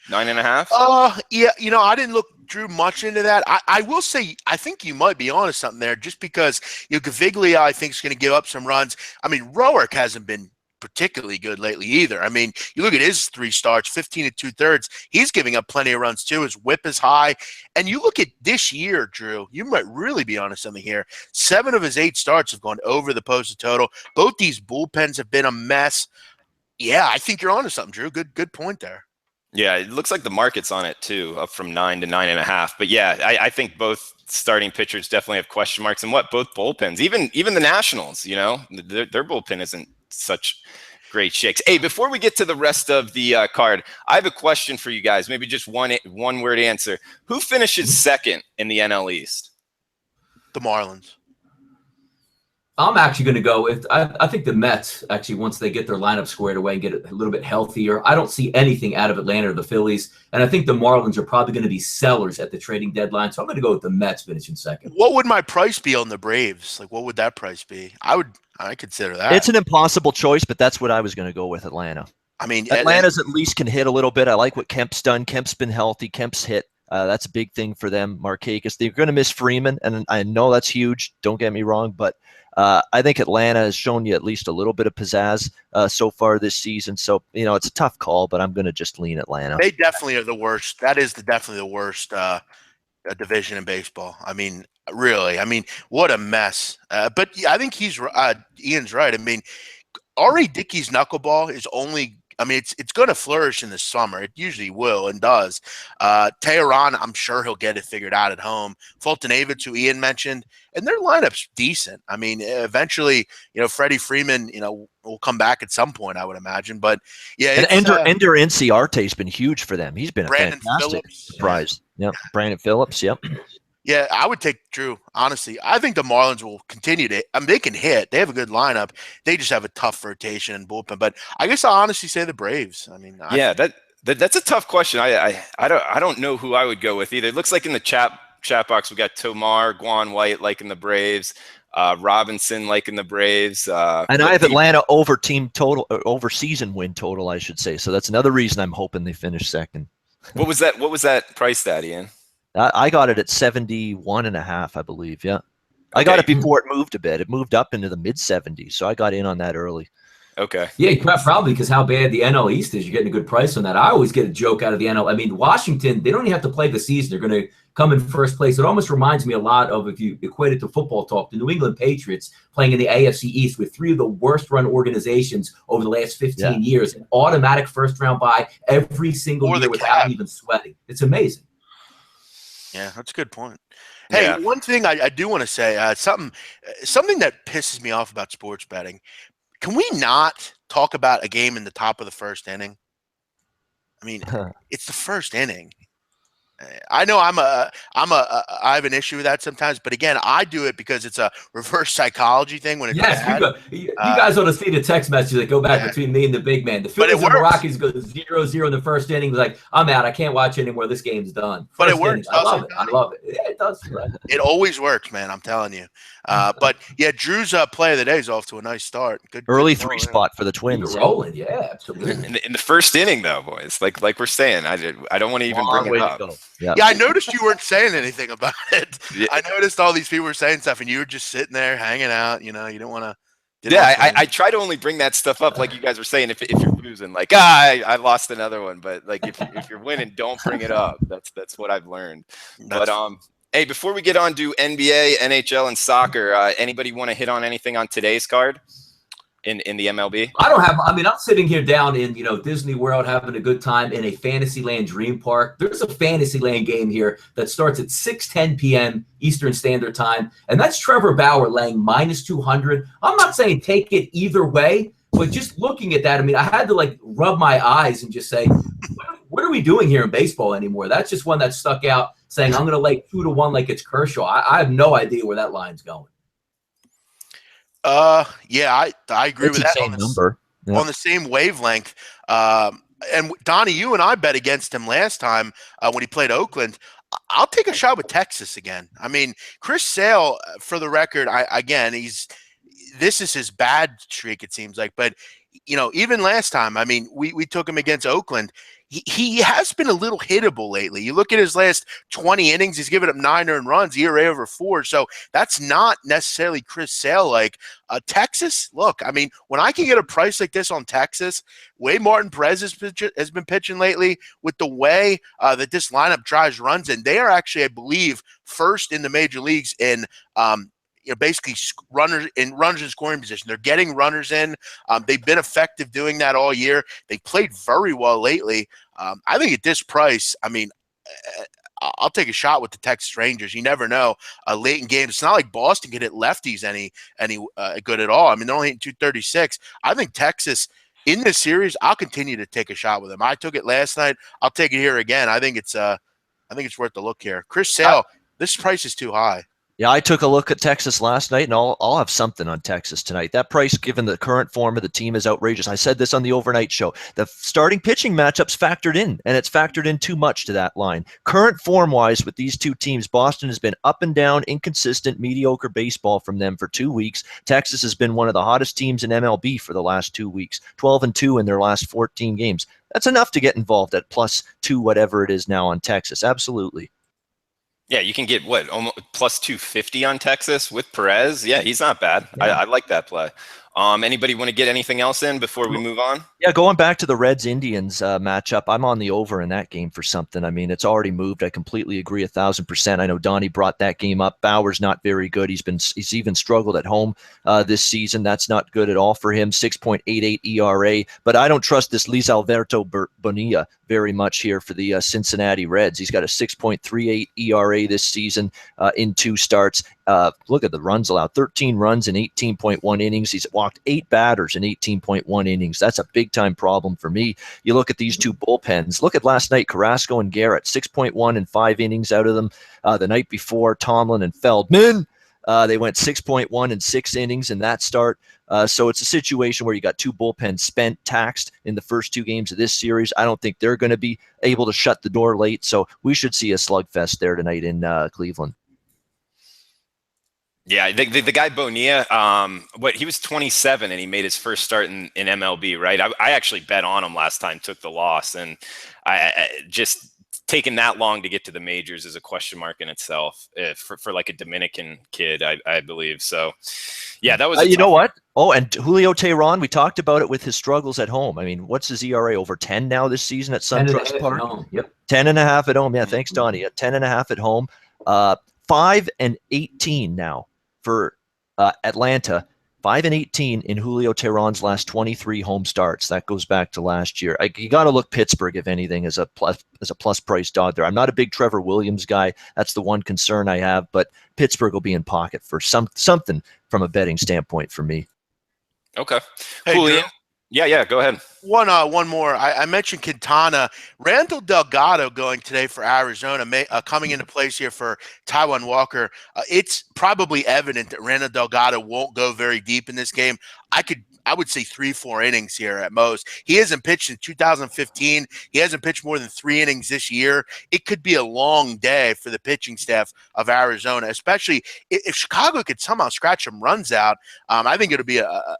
9.5? Yeah, I didn't look Drew much into that. I will say I think you might be onto something there, just because Gaviglio, I think, is going to give up some runs. I mean, Roark hasn't been particularly good lately either. I mean, you look at his 3 starts, 15 and 2/3. He's giving up plenty of runs too. His whip is high. And you look at this year, Drew, you might really be onto something here. 7 of his 8 starts have gone over the posted total. Both these bullpens have been a mess. Yeah, I think you're onto something, Drew. Good point there. Yeah, it looks like the market's on it too, up from 9 to 9.5. But yeah, I think both starting pitchers definitely have question marks, and both bullpens, even the Nationals, their bullpen isn't such great shakes. Hey, before we get to the rest of the card, I have a question for you guys. Maybe just one word answer. Who finishes second in the NL East? The Marlins. I'm actually going to go with, I think the Mets, actually, once they get their lineup squared away and get it a little bit healthier, I don't see anything out of Atlanta or the Phillies. And I think the Marlins are probably going to be sellers at the trading deadline. So I'm going to go with the Mets finishing second. What would my price be on the Braves? Like, what would that price be? I consider that. It's an impossible choice, but that's what I was going to go with, Atlanta. I mean, Atlanta's at least can hit a little bit. I like what Kemp's done. Kemp's been healthy. Kemp's hit. That's a big thing for them. Markakis. They're going to miss Freeman, and I know that's huge. Don't get me wrong, but I think Atlanta has shown you at least a little bit of pizzazz so far this season. So, it's a tough call, but I'm going to just lean Atlanta. They definitely are the worst. That is definitely the worst division in baseball. I mean, really. I mean, what a mess. But I think Ian's right. I mean, R.A. Dickey's knuckleball is only – I mean, it's going to flourish in the summer. It usually will and does. Tehran, I'm sure he'll get it figured out at home. Fulton Avits, who Ian mentioned, and their lineup's decent. I mean, eventually, Freddie Freeman, will come back at some point, I would imagine. But yeah, and Ender Inciarte's been huge for them. He's been a Brandon fantastic Phillips. surprise. Yep, Brandon Phillips. Yep. Yeah, I would take Drew. Honestly, I think the Marlins will continue to. I mean, they can hit. They have a good lineup. They just have a tough rotation and bullpen. But I guess I'll honestly say the Braves. I mean, that's a tough question. I don't know who I would go with either. It looks like in the chat box we got Tomar, Guan White liking the Braves, Robinson liking the Braves, and I have Atlanta over team total, over season win total, I should say. So that's another reason I'm hoping they finish second. What was that price at, Ian? I got it at 71.5, I believe. Yeah. I got it before it moved a bit. It moved up into the mid 70s. So I got in on that early. Okay. Yeah, probably because how bad the NL East is. You're getting a good price on that. I always get a joke out of the NL. I mean, Washington, they don't even have to play the season. They're going to come in first place. It almost reminds me a lot of, if you equate it to football talk, the New England Patriots playing in the AFC East with three of the worst run organizations over the last 15 years. An automatic first round bye every single year without even sweating. It's amazing. Yeah, that's a good point. Hey, one thing I do want to say, something that pisses me off about sports betting. Can we not talk about a game in the top of the first inning? I mean, it's the first inning. I know I have an issue with that sometimes, but again, I do it because it's a reverse psychology thing. When it's you guys ought to see the text messages that go back between me and the big man. The Phillies and the Rockies go 0-0 in the first inning. It's like, I'm out. I can't watch anymore. This game's done. But it works. I love it. I love it. Yeah, it does. Right? It always works, man. I'm telling you. But yeah, Drew's play of the day is off to a nice start. Good early three spot for the Twins. Rolling, yeah, absolutely. In the first inning, though, boys, like we're saying, I don't want to even bring it up. Yeah, I noticed you weren't saying anything about it. Yeah. I noticed all these people were saying stuff, and you were just sitting there hanging out. You don't want to. Yeah, I try to only bring that stuff up, like you guys were saying. If you're losing, like I lost another one, but like if you're winning, don't bring it up. That's what I've learned. But hey, before we get on to NBA, NHL, and soccer, anybody want to hit on anything on today's card? In the MLB? I'm sitting here down in, Disney World having a good time in a Fantasyland Dream Park. There's a Fantasyland game here that starts at 6:10 p.m. Eastern Standard Time, and that's Trevor Bauer laying -200. I'm not saying take it either way, but just looking at that, I had to rub my eyes and just say, what are we doing here in baseball anymore? That's just one that stuck out, saying I'm going to lay 2-1 like it's Kershaw. I have no idea where that line's going. Yeah, I agree with that. Same number. On the same wavelength. And Donnie, you and I bet against him last time when he played Oakland. I'll take a shot with Texas again. I mean, Chris Sale, for the record, this is his bad streak, it seems like. But even last time, we took him against Oakland. He has been a little hittable lately. You look at his last 20 innings, he's given up 9 earned runs, ERA over 4. So that's not necessarily Chris Sale like. Texas, look, when I can get a price like this on Texas, way Martin Perez has been pitching lately with the way that this lineup drives runs in. They are actually, I believe, first in the major leagues in basically runners in scoring position. They're getting runners in. They've been effective doing that all year. They played very well lately. I think at this price, I'll take a shot with the Texas Rangers. You never know. Late in games, it's not like Boston can hit lefties any good at all. They're only hitting 236. I think Texas in this series, I'll continue to take a shot with them. I took it last night. I'll take it here again. I think it's worth the look here. Chris Sale, this price is too high. Yeah, I took a look at Texas last night, and I'll have something on Texas tonight. That price, given the current form of the team, is outrageous. I said this on the overnight show. The starting pitching matchup's factored in, and it's factored in too much to that line. Current form-wise with these two teams, Boston has been up and down, inconsistent, mediocre baseball from them for 2 weeks. Texas has been one of the hottest teams in MLB for the last 2 weeks, 12-2 in their last 14 games. That's enough to get involved at +2 whatever it is now on Texas. Absolutely. Yeah, you can get what, almost plus 250 on Texas with Perez. Yeah, he's not bad. Yeah. I like that play. Anybody want to get anything else in before we move on? Yeah, going back to the Reds-Indians matchup, I'm on the over in that game for something. I mean, it's already moved. I completely agree 1,000%. I know Donnie brought that game up. Bauer's not very good. He's even struggled at home this season. That's not good at all for him. 6.88 ERA. But I don't trust this Luis Alberto Bonilla very much here for the Cincinnati Reds. He's got a 6.38 ERA this season in 2 starts. Look at the runs allowed. 13 runs in 18.1 innings. He's walked 8 batters in 18.1 innings. That's a big-time problem for me. You look at these 2 bullpens. Look at last night, Carrasco and Garrett, 6.1 and 5 innings out of them. The night before, Tomlin and Feldman, they went 6.1 and 6 innings in that start. So it's a situation where you got 2 bullpens spent, taxed in the first 2 games of this series. I don't think they're going to be able to shut the door late. So we should see a slugfest there tonight in Cleveland. Yeah, the guy Bonilla, he was 27 and he made his first start in MLB, right? I actually bet on him last time, took the loss, and I just taking that long to get to the majors is a question mark in itself for like a Dominican kid, I believe. So, yeah, that was. You know what? Oh, and Julio Teheran, we talked about it with his struggles at home. I mean, what's his ERA? Over 10 now this season at SunTrust Park. Yep. 10.5 at home. Yeah, thanks, Donnie. 10.5 at home. 5-18 now for Atlanta. 5-18 in Julio Teheran's last 23 home starts. That goes back to last year. You got to look Pittsburgh, if anything, as a plus price dog there. I'm not a big Trevor Williams guy. That's the one concern I have. But Pittsburgh will be in pocket for something from a betting standpoint for me. Okay. Hey, Julian. Yeah, go ahead. One more. I mentioned Quintana. Randall Delgado going today for Arizona, coming into place here for Taijuan Walker. It's probably evident that Randall Delgado won't go very deep in this game. I would say 3-4 innings here at most. He hasn't pitched in 2015. He hasn't pitched more than 3 innings this year. It could be a long day for the pitching staff of Arizona, especially if Chicago could somehow scratch some runs out. I think it'll be a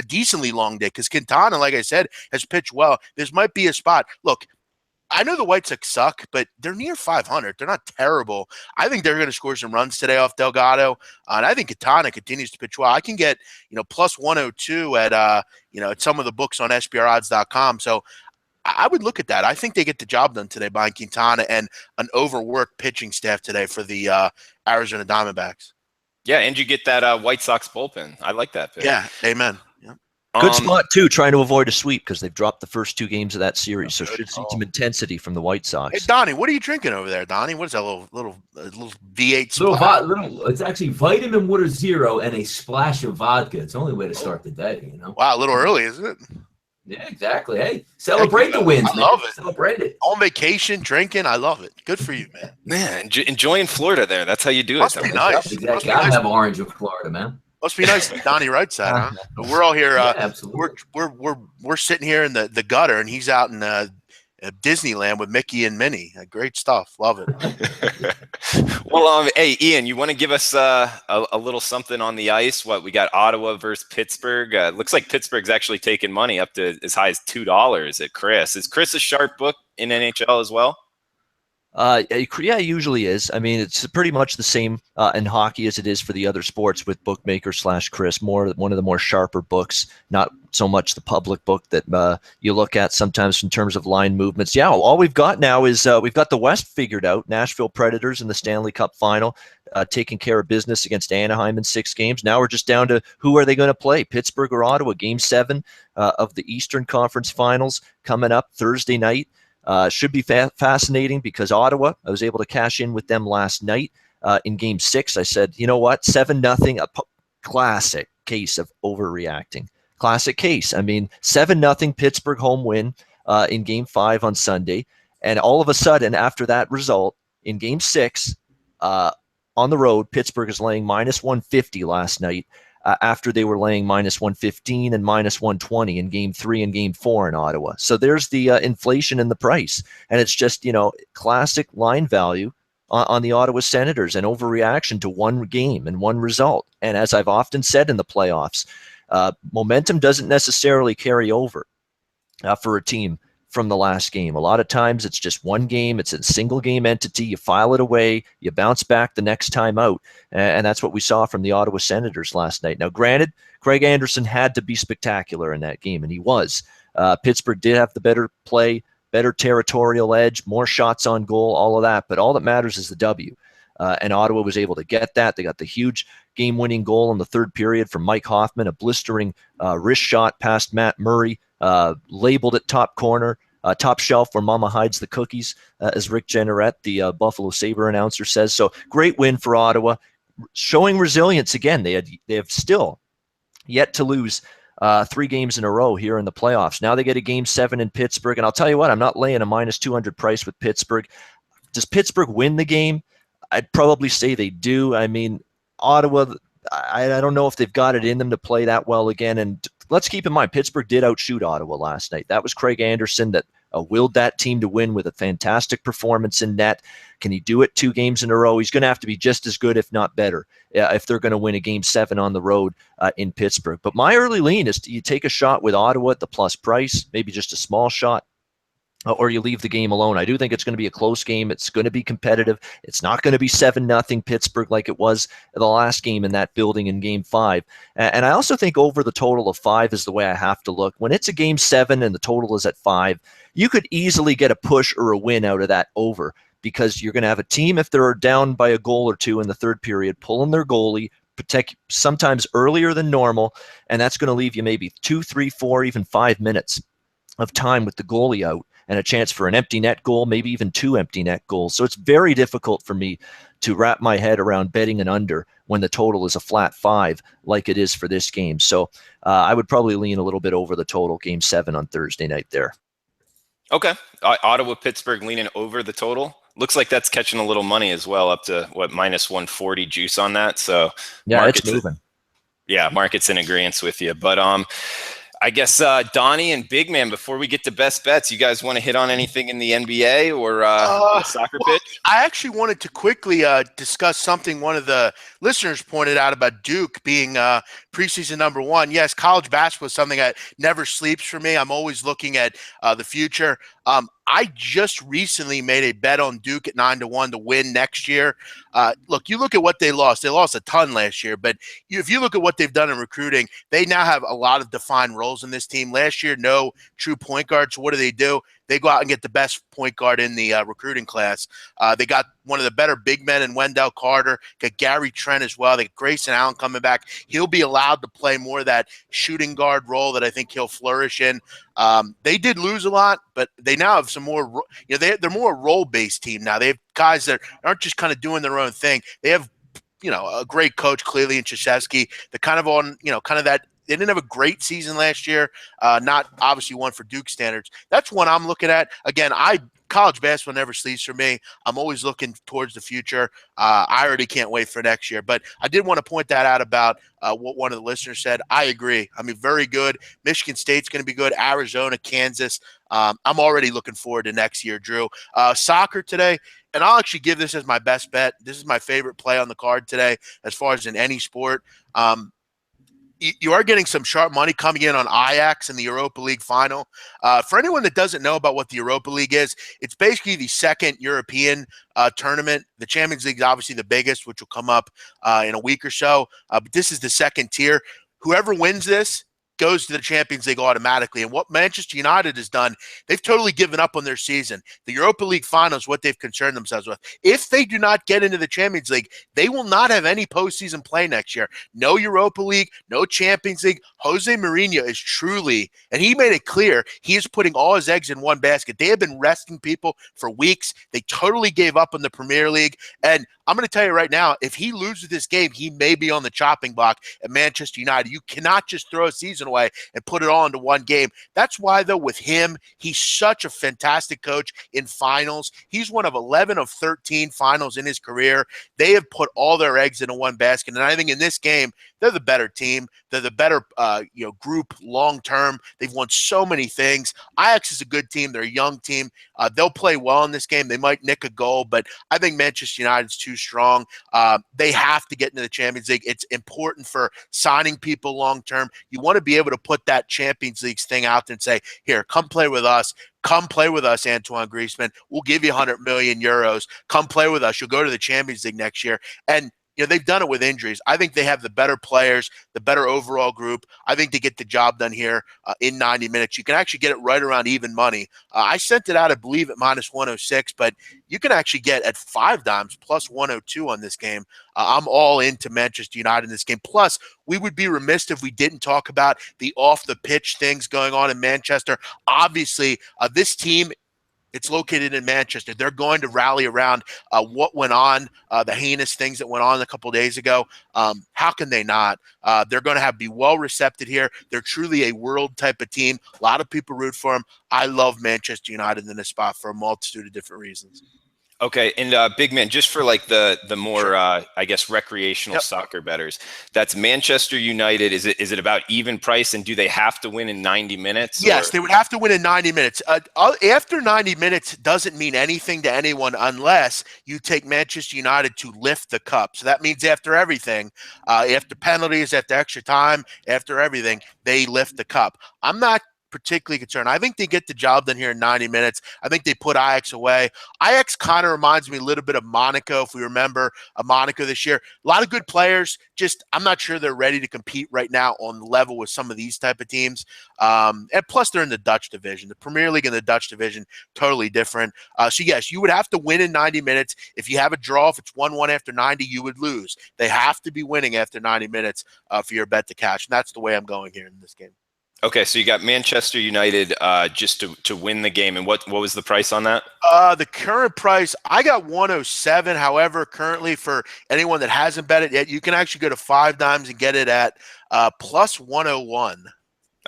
decently long day because Quintana, like I said, has pitched well. This might be a spot. Look, I know the White Sox suck, but they're near 500. They're not terrible. I think they're going to score some runs today off Delgado, and I think Quintana continues to pitch well. I can get plus 102 at at some of the books on SBRodds.com. So I would look at that. I think they get the job done today by Quintana and an overworked pitching staff today for the Arizona Diamondbacks. Yeah, and you get that White Sox bullpen. I like that pick. Yeah, amen. Yeah. Good spot, too, trying to avoid a sweep because they've dropped the first 2 games of that series. So should see some intensity from the White Sox. Hey, Donnie, what are you drinking over there, Donnie? What is that little V8 spot? It's actually vitamin water zero and a splash of vodka. It's the only way to start the day, Wow, a little early, isn't it? Yeah, exactly. Hey, celebrate the wins. I love it. Celebrate it. On vacation, drinking. I love it. Good for you, man. Man, enjoying Florida there. That's how you do Must it. be nice. Exactly. I have orange in Florida, man. Must be nice that Donnie writes that, huh? We're all here. Absolutely. We're sitting here in the gutter, and he's out in Disneyland with Mickey and Minnie. Great stuff. Love it. Well, hey, Ian, you want to give us a little something on the ice? What we got? Ottawa versus Pittsburgh. Looks like Pittsburgh's actually taking money up to as high as $2 at Chris. Is Chris a sharp book in NHL as well? Yeah, it usually is. I mean, it's pretty much the same in hockey as it is for the other sports with bookmaker / Chris. One of the more sharper books, not so much the public book that you look at sometimes in terms of line movements. Yeah, all we've got now is we've got the West figured out. Nashville Predators in the Stanley Cup final, taking care of business against Anaheim in 6 games. Now we're just down to who are they going to play, Pittsburgh or Ottawa? Game 7 of the Eastern Conference Finals coming up Thursday night. Should be fascinating because Ottawa, I was able to cash in with them last night in Game 6. I said, you know what, 7-0, classic case of overreacting. Classic case. I mean, 7-0 Pittsburgh home win in Game 5 on Sunday. And all of a sudden, after that result, in Game 6, on the road. Pittsburgh is laying minus 150 last night after they were laying minus 115 and minus 120 in game 3 and game 4 in Ottawa. So there's the inflation in the price. And it's just, classic line value on the Ottawa Senators and overreaction to one game and one result. And as I've often said in the playoffs, momentum doesn't necessarily carry over for a team from the last game. A lot of times it's just one game. It's a single game entity. You file it away. You bounce back the next time out. And that's what we saw from the Ottawa Senators last night. Now, granted, Craig Anderson had to be spectacular in that game, and he was. Pittsburgh did have the better play, better territorial edge, more shots on goal, all of that. But all that matters is the W. And Ottawa was able to get that. They got the huge game-winning goal in the third period from Mike Hoffman, a blistering wrist shot past Matt Murray, labeled at top corner, top shelf where Mama hides the cookies, as Rick Jenneret, the Buffalo Sabre announcer, says. So great win for Ottawa, showing resilience again. They have still yet to lose 3 games in a row here in the playoffs. Now they get a game 7 in Pittsburgh, and I'll tell you what, I'm not laying a minus 200 price with Pittsburgh. Does Pittsburgh win the game? I'd probably say they do. I mean, Ottawa, I don't know if they've got it in them to play that well again. And let's keep in mind, Pittsburgh did outshoot Ottawa last night. That was Craig Anderson that willed that team to win with a fantastic performance in net. Can he do it 2 games in a row? He's going to have to be just as good, if not better, if they're going to win a game 7 on the road in Pittsburgh. But my early lean is you take a shot with Ottawa at the plus price, maybe just a small shot, or you leave the game alone. I do think it's going to be a close game. It's going to be competitive. It's not going to be 7-0 Pittsburgh like it was the last game in that building in game 5. And I also think over the total of 5 is the way I have to look. When it's a game 7 and the total is at 5, you could easily get a push or a win out of that over, because you're going to have a team, if they're down by a goal or 2 in the third period, pulling their goalie, protect sometimes earlier than normal, and that's going to leave you maybe 2, 3, 4, even 5 minutes of time with the goalie out, and a chance for an empty net goal, maybe even 2 empty net goals. So it's very difficult for me to wrap my head around betting an under when the total is a flat 5 like it is for this game. So I would probably lean a little bit over the total, game 7 on Thursday night there. Okay. Ottawa, Pittsburgh leaning over the total. Looks like that's catching a little money as well, up to minus 140 juice on that. So yeah, it's moving. Yeah, market's in agreement with you. But I guess Donnie and Big Man, before we get to best bets, you guys want to hit on anything in the NBA or the soccer pitch? I actually wanted to quickly discuss something one of the listeners pointed out about Duke being preseason number 1. Yes, college basketball is something that never sleeps for me. I'm always looking at the future. I just recently made a bet on Duke at 9-1 to win next year. Look, you look at what they lost. They lost a ton last year, but if you look at what they've done in recruiting, they now have a lot of defined roles in this team. Last year, no true point guard. So what do? They go out and get the best point guard in the recruiting class. They got one of the better big men in Wendell Carter, got Gary Trent as well. They got Grayson Allen coming back. He'll be allowed to play more of that shooting guard role that I think he'll flourish in. They did lose a lot, but they now have some more, they're more a role-based team now. They have guys that aren't just kind of doing their own thing. They have, a great coach, clearly, in Krzyzewski. They're kind of on, kind of that. They didn't have a great season last year, not obviously one for Duke standards. That's one I'm looking at. Again, college basketball never sleeps for me. I'm always looking towards the future. I already can't wait for next year. But I did want to point that out about what one of the listeners said. I agree. I mean, very good. Michigan State's going to be good. Arizona, Kansas. I'm already looking forward to next year, Drew. Soccer today, and I'll actually give this as my best bet. This is my favorite play on the card today as far as in any sport. You are getting some sharp money coming in on Ajax in the Europa League final. For anyone that doesn't know about what the Europa League is, it's basically the second European tournament. The Champions League is obviously the biggest, which will come up in a week or so. But this is the second tier. Whoever wins this goes to the Champions League automatically. And what Manchester United has done, they've totally given up on their season. The Europa League final is what they've concerned themselves with. If they do not get into the Champions League, they will not have any postseason play next year. No Europa League, no Champions League. Jose Mourinho is truly, and he made it clear, he is putting all his eggs in one basket. They have been resting people for weeks. They totally gave up on the Premier League. And I'm going to tell you right now, if he loses this game, he may be on the chopping block at Manchester United. You cannot just throw a season away and put it all into one game. That's why, though, with him, he's such a fantastic coach in finals. He's one of 11 of 13 finals in his career. They have put all their eggs into one basket, and I think in this game, they're the better team. They're the better group long-term. They've won so many things. Ajax is a good team. They're a young team. They'll play well in this game. They might nick a goal, but I think Manchester United's too strong. They have to get into the Champions League. It's important for signing people long-term. You want to be able to put that Champions League thing out there and say, here, come play with us. Come play with us, Antoine Griezmann. We'll give you 100 million euros. Come play with us. You'll go to the Champions League next year. And they've done it with injuries. I think they have the better players, the better overall group. I think they get the job done here in 90 minutes. You can actually get it right around even money. I sent it out, I believe, at -106, but you can actually get at 5 dimes plus 102 on this game. I'm all into Manchester United in this game. Plus, we would be remiss if we didn't talk about the off-the-pitch things going on in Manchester. Obviously, this team, it's located in Manchester. They're going to rally around what went on, the heinous things that went on a couple days ago. How can they not? They're going to be well recepted here. They're truly a world type of team. A lot of people root for them. I love Manchester United in this spot for a multitude of different reasons. Okay, and big man, just for like the more Sure. I guess recreational soccer bettors, that's Manchester United. Is it about even price, and do they have to win in 90 minutes? Yes, they would have to win in 90 minutes. After 90 minutes doesn't mean anything to anyone unless you take Manchester United to lift the cup. So that means after everything, after penalties, after extra time, after everything, they lift the cup. I'm not particularly concerned. I think they get the job done here in 90 minutes. I think they put Ajax away. Ajax kind of reminds me a little bit of Monaco, if we remember Monaco this year. A lot of good players. Just I'm not sure they're ready to compete right now on level with some of these type of teams. And plus, they're in the Dutch division. The Premier League and the Dutch division, totally different. So, yes, you would have to win in 90 minutes. If you have a draw, if it's 1-1 after 90, you would lose. They have to be winning after 90 minutes for your bet to cash. And that's the way I'm going here in this game. Okay, so you got Manchester United just to win the game, and what was the price on that? The current price, I got 107. However, currently for anyone that hasn't bet it yet, you can actually go to 5 dimes and get it at plus 101.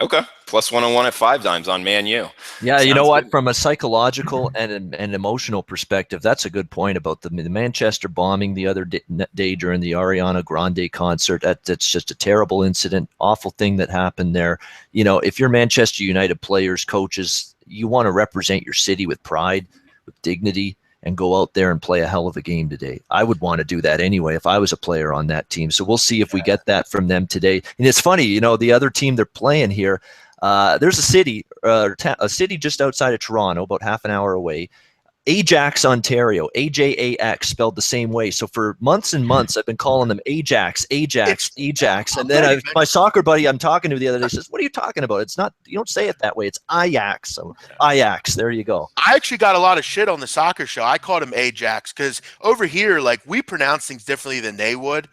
Okay, plus 101 at 5 dimes on Man U. Yeah, Sounds you know what? good. From a psychological and an emotional perspective, that's a good point about the Manchester bombing the other day during the Ariana Grande concert. That's just a terrible incident, awful thing that happened there. If you're Manchester United players, coaches, you want to represent your city with pride, with dignity, and go out there and play a hell of a game today. I would want to do that anyway if I was a player on that team. So we'll see if we get that from them today. And it's funny, the other team they're playing here, there's a city just outside of Toronto, about half an hour away. Ajax, Ontario, AJAX, spelled the same way. So for months and months, I've been calling them Ajax. And then my soccer buddy I'm talking to the other day says, "What are you talking about? It's not. You don't say it that way. It's Ajax." So Ajax. There you go. I actually got a lot of shit on the soccer show. I called him Ajax because over here, we pronounce things differently than they would.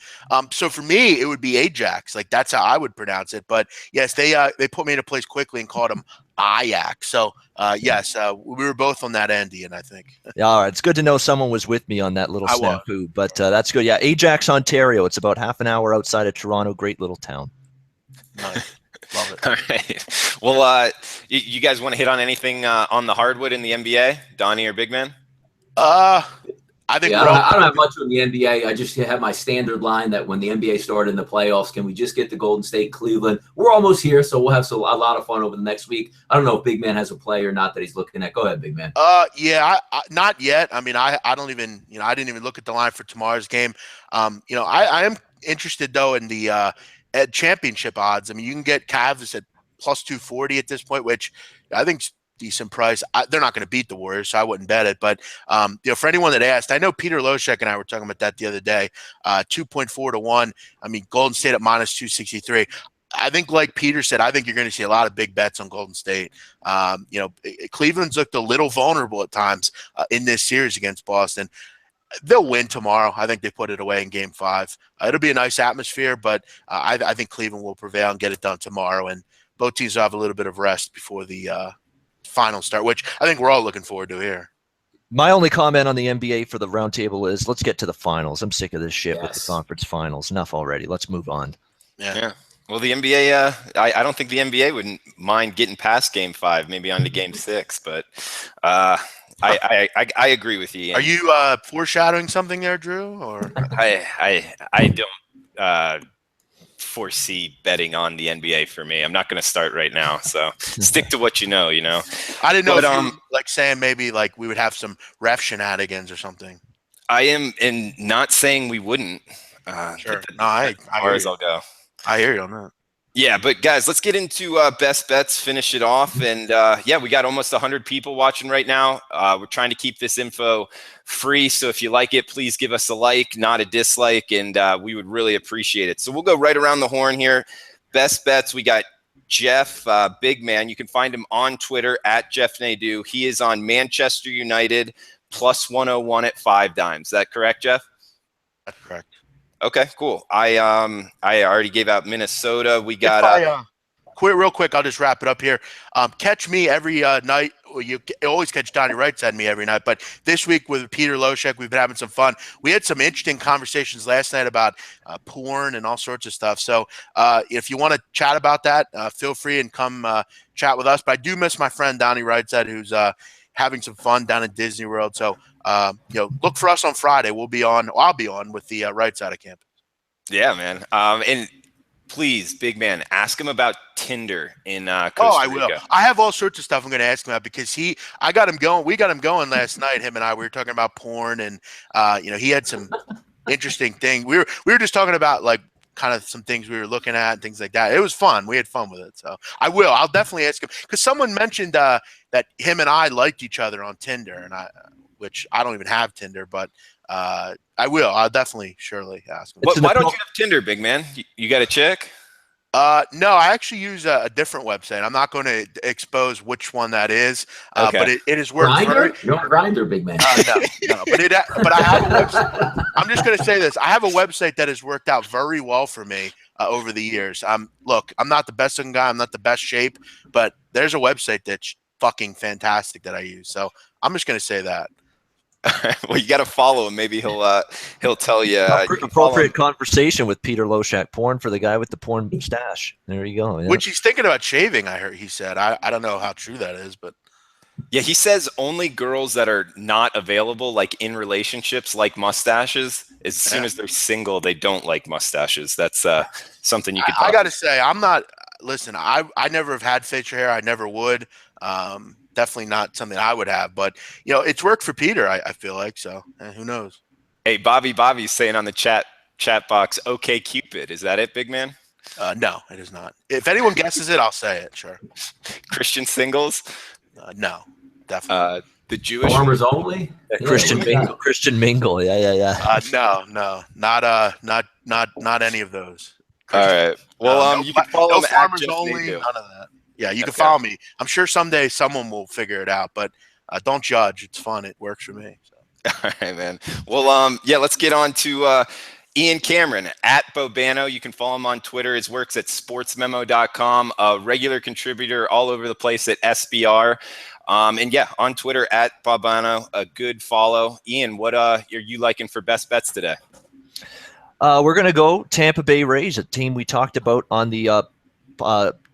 So for me, it would be Ajax. That's how I would pronounce it. But yes, they put me in a place quickly and called him Ajax. So yes, we were both on that end, Ian, I think. Yeah, all right. It's good to know someone was with me on that little snafu. But that's good. Yeah, Ajax, Ontario. It's about half an hour outside of Toronto. Great little town. Nice. Love it. All right. Well, you guys want to hit on anything on the hardwood in the NBA, Donnie or Big Man? I think I don't have much on the NBA. I just have my standard line that when the NBA started in the playoffs, can we just get to Golden State, Cleveland? We're almost here, so we'll have a lot of fun over the next week. I don't know if Big Man has a play or not that he's looking at. Go ahead, Big Man. Yeah, not yet. I mean, I don't even, I didn't even look at the line for tomorrow's game. I am interested though in the at championship odds. I mean, you can get Cavs at plus 240 at this point, which I think's decent price. They're not going to beat the Warriors, so I wouldn't bet it. But for anyone that asked, I know Peter Loshek and I were talking about that the other day. 2.4 to 1. I mean, Golden State at minus 263. I think, like Peter said, I think you're going to see a lot of big bets on Golden State. Cleveland's looked a little vulnerable at times in this series against Boston. They'll win tomorrow. I think they put it away in Game 5. It'll be a nice atmosphere, but I think Cleveland will prevail and get it done tomorrow. And both teams will have a little bit of rest before the final start, which I think we're all looking forward to here. My only comment on the NBA for the roundtable is let's get to the finals. I'm sick of this shit with the conference finals. Enough already. Let's move on. Yeah. Well, the NBA, I don't think the NBA wouldn't mind getting past Game 5, maybe on to Game 6, but I agree with you, Ian. Are you foreshadowing something there, Drew? Or I don't foresee betting on the NBA for me. I'm not going to start right now, so stick to what you know. I didn't know But, if you were, like, saying maybe like we would have some ref shenanigans or something. I am, and not saying we wouldn't. Sure. But No, I as far as I'll go. I hear you on that. Yeah, but guys, let's get into best bets, finish it off. And we got almost 100 people watching right now. We're trying to keep this info free. So if you like it, please give us a like, not a dislike, and we would really appreciate it. So we'll go right around the horn here. Best bets, we got Jeff, big man. You can find him on Twitter at Jeff Nadeau. He is on Manchester United plus 101 at 5 dimes. Is that correct, Jeff? That's correct. Okay, cool. I already gave out Minnesota. We got real quick. I'll just wrap it up here. Catch me every night. You always catch Donnie Wrights at me every night, but this week with Peter Loshek, we've been having some fun. We had some interesting conversations last night about porn and all sorts of stuff. So if you want to chat about that, feel free and come chat with us. But I do miss my friend Donnie Wrights, who's having some fun down in Disney World. So look for us on Friday. I'll be on with the right side of campus. Yeah, man. And please, big man, ask him about Tinder in Costa Rica. I will. I have all sorts of stuff I'm going to ask him about because I got him going. We got him going last night. Him and I, we were talking about porn, and he had some interesting thing. We were just talking about like kind of some things we were looking at and things like that. It was fun. We had fun with it. So I'll definitely ask him because someone mentioned that him and I liked each other on Tinder, and which I don't even have Tinder, but I will. I'll definitely surely ask him. Why don't you have Tinder, big man? You got a chick? No, I actually use a different website. I'm not going to expose which one that is, okay. But it is worth. Grindr? You're on Grindr, big man. No. But I have a website. I'm just going to say this. I have a website that has worked out very well for me over the years. Look, I'm not the best looking guy. I'm not the best shape, but there's a website that's fucking fantastic that I use. So I'm just going to say that. Well, you got to follow him. Maybe he'll tell you. Appropriate conversation with Peter Loshak. Porn for the guy with the porn stash. There you go. Yeah. Which he's thinking about shaving. I heard he said. I don't know how true that is, but yeah, he says only girls that are not available, like in relationships, like mustaches. As soon as they're single, they don't like mustaches. That's something you could. I got to say, I'm not. Listen, I never have had facial hair. I never would. Definitely not something I would have, but it's worked for Peter. I feel like so. Who knows? Hey, Bobby's saying on the chat box, "Okay, Cupid." Is that it, big man? No, it is not. If anyone guesses it, I'll say it. Sure. Christian singles? No, definitely. The Jewish farmers only. Christian Mingle. Christian Mingle. Yeah. No, not any of those. All right. Well, you can follow him farmers only. None of that. Yeah, you can follow me. I'm sure someday someone will figure it out, but don't judge. It's fun. It works for me. So. All right, man. Well, let's get on to Ian Cameron at Bobano. You can follow him on Twitter. His work's at sportsmemo.com. A regular contributor all over the place at SBR. And on Twitter at Bobano. A good follow. Ian, what are you liking for best bets today? We're going to go Tampa Bay Rays, a team we talked about on the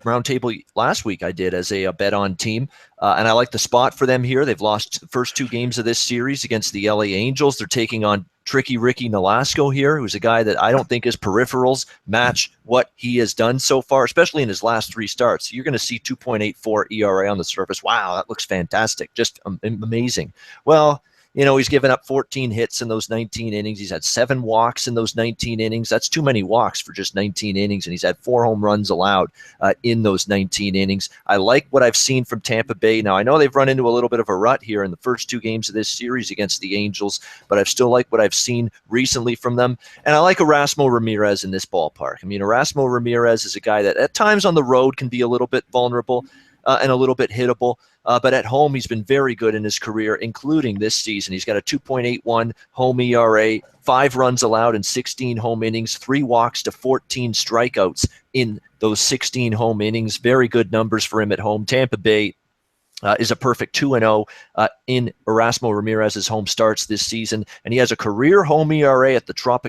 roundtable last week. I did as a bet on team, and I like the spot for them here. They've lost the first 2 games of this series against the LA Angels. They're taking on tricky Ricky Nolasco here, who's a guy that I don't think his peripherals match what he has done so far, especially in his last 3 starts. You're going to see 2.84 ERA on the surface. Wow, that looks fantastic. Just amazing. Well, he's given up 14 hits in those 19 innings. He's had 7 walks in those 19 innings. That's too many walks for just 19 innings. And he's had 4 home runs allowed in those 19 innings. I like what I've seen from Tampa Bay. Now, I know they've run into a little bit of a rut here in the first 2 games of this series against the Angels, but I've still liked what I've seen recently from them. And I like Erasmo Ramirez in this ballpark. I mean, Erasmo Ramirez is a guy that at times on the road can be a little bit vulnerable and a little bit hittable. But at home, he's been very good in his career, including this season. He's got a 2.81 home ERA, 5 runs allowed in 16 home innings, 3 walks to 14 strikeouts in those 16 home innings. Very good numbers for him at home. Tampa Bay, is a perfect 2-0 in Erasmo Ramirez's home starts this season, and he has a career home ERA at the Trop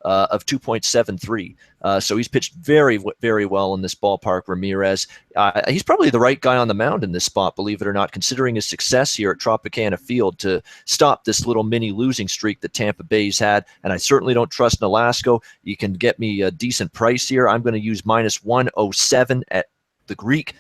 of 2.73. So he's pitched very, very well in this ballpark, Ramirez. He's probably the right guy on the mound in this spot, believe it or not, considering his success here at Tropicana Field to stop this little mini losing streak that Tampa Bay's had. And I certainly don't trust Nolasco. You can get me a decent price here. I'm going to use minus 107 at the Greek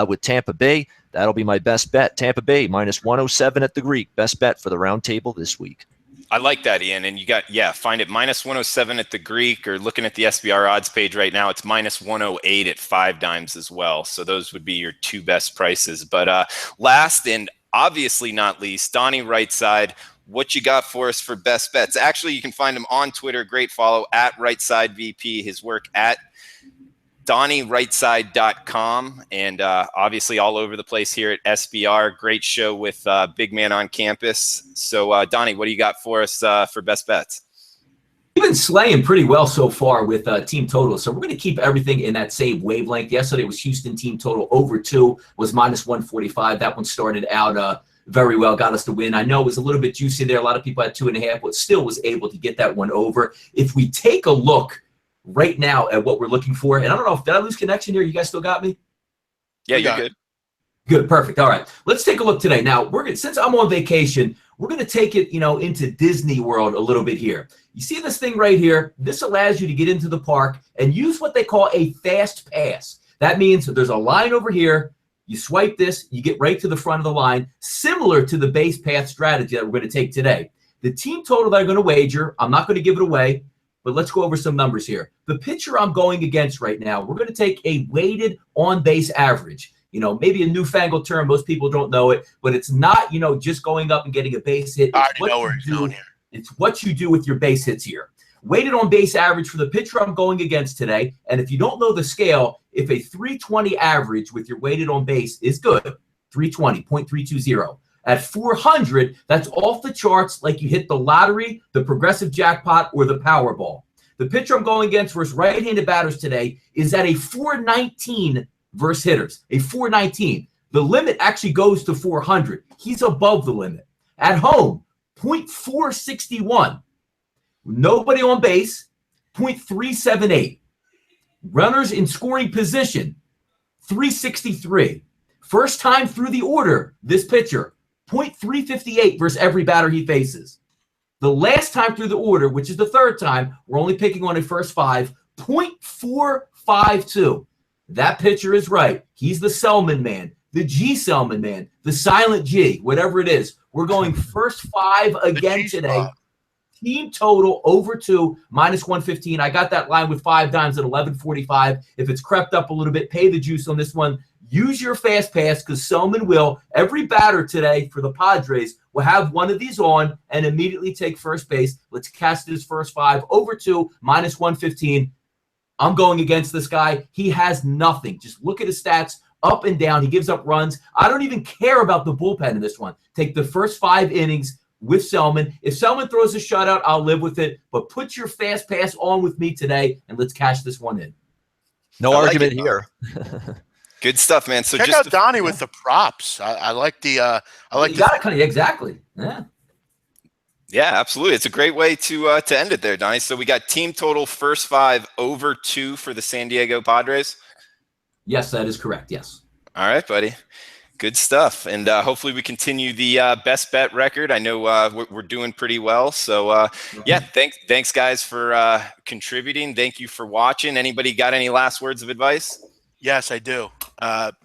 with Tampa Bay. That'll be my best bet. Tampa Bay minus 107 at the Greek. Best bet for the round table this week. I like that, Ian. And you got, find it minus 107 at the Greek, or looking at the SBR odds page right now, it's minus 108 at 5 dimes as well. So those would be your two best prices. But last and obviously not least, Donnie Rightside, what you got for us for best bets? Actually, you can find him on Twitter. Great follow at RightSideVP. His work at DonnieRightside.com, and obviously all over the place here at SBR. Great show with Big Man on Campus. So, Donnie, what do you got for us for best bets? We've been slaying pretty well so far with team total, so we're going to keep everything in that same wavelength. Yesterday was Houston team total over 2, was minus 145. That one started out very well, got us the win. I know it was a little bit juicy there. A lot of people had 2.5, but still was able to get that one over. If we take a look right now at what we're looking for, and I don't know if did I lose connection here? You guys still got me? Yeah, you're good. Good, perfect. All right, let's take a look today. Now we're gonna, since I'm on vacation, we're gonna take it, into Disney World a little bit here. You see this thing right here? This allows you to get into the park and use what they call a fast pass. That means that there's a line over here. You swipe this, you get right to the front of the line, similar to the base path strategy that we're going to take today. The team total that I'm going to wager, I'm not going to give it away, but let's go over some numbers here. The pitcher I'm going against right now, we're going to take a weighted on-base average. Maybe a newfangled term. Most people don't know it, but it's not, just going up and getting a base hit. I already know where he's going here. It's what you do with your base hits here. Weighted on base average for the pitcher I'm going against today. And if you don't know the scale, if a 320 average with your weighted on base is good, 320, 0.320. At 400, that's off the charts, like you hit the lottery, the progressive jackpot, or the Powerball. The pitcher I'm going against versus right-handed batters today is at a 419 versus hitters, a 419. The limit actually goes to 400. He's above the limit. At home, 0.461. Nobody on base, 0.378. Runners in scoring position, 363. First time through the order, this pitcher, 0.358 versus every batter he faces. The last time through the order, which is the third time, we're only picking on a first 5, 0.452. That pitcher is right. He's the Selman man, the G Selman man, the silent G, whatever it is. We're going first 5 again today. Team total over 2, minus 115. I got that line with 5 dimes at 11.45. If it's crept up a little bit, pay the juice on this one. Use your fast pass because Selman will. Every batter today for the Padres will have one of these on and immediately take first base. Let's cast this first 5 over 2, minus 115. I'm going against this guy. He has nothing. Just look at his stats up and down. He gives up runs. I don't even care about the bullpen in this one. Take the first 5 innings with Selman. If Selman throws a shutout, I'll live with it. But put your fast pass on with me today, and let's cash this one in. No argument here. Good stuff, man. So check just out Donnie with the props. I like the. I like. You got it, kind of exactly. Yeah. Yeah, absolutely. It's a great way to end it there, Donnie. So we got team total first 5 over 2 for the San Diego Padres. Yes, that is correct. Yes. All right, buddy. Good stuff. And hopefully we continue the best bet record. I know we're doing pretty well. So, thanks, guys, for contributing. Thank you for watching. Anybody got any last words of advice? Yes, I do.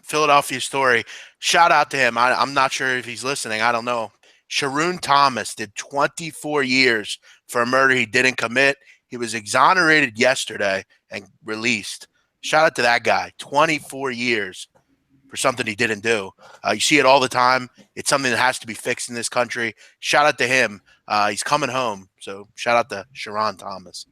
Philadelphia story. Shout out to him. I'm not sure if he's listening. I don't know. Sharoon Thomas did 24 years for a murder he didn't commit. He was exonerated yesterday and released. Shout out to that guy. 24 years. For something he didn't do. You see it all the time. It's something that has to be fixed in this country. Shout out to him. He's coming home. So shout out to Sharon Thomas.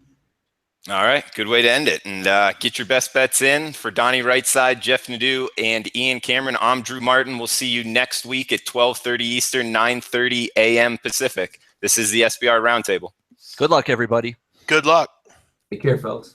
All right. Good way to end it. And get your best bets in. For Donnie Rightside, Jeff Nadeau, and Ian Cameron, I'm Drew Martin. We'll see you next week at 12:30 Eastern, 9:30 a.m. Pacific. This is the SBR Roundtable. Good luck, everybody. Good luck. Take care, folks.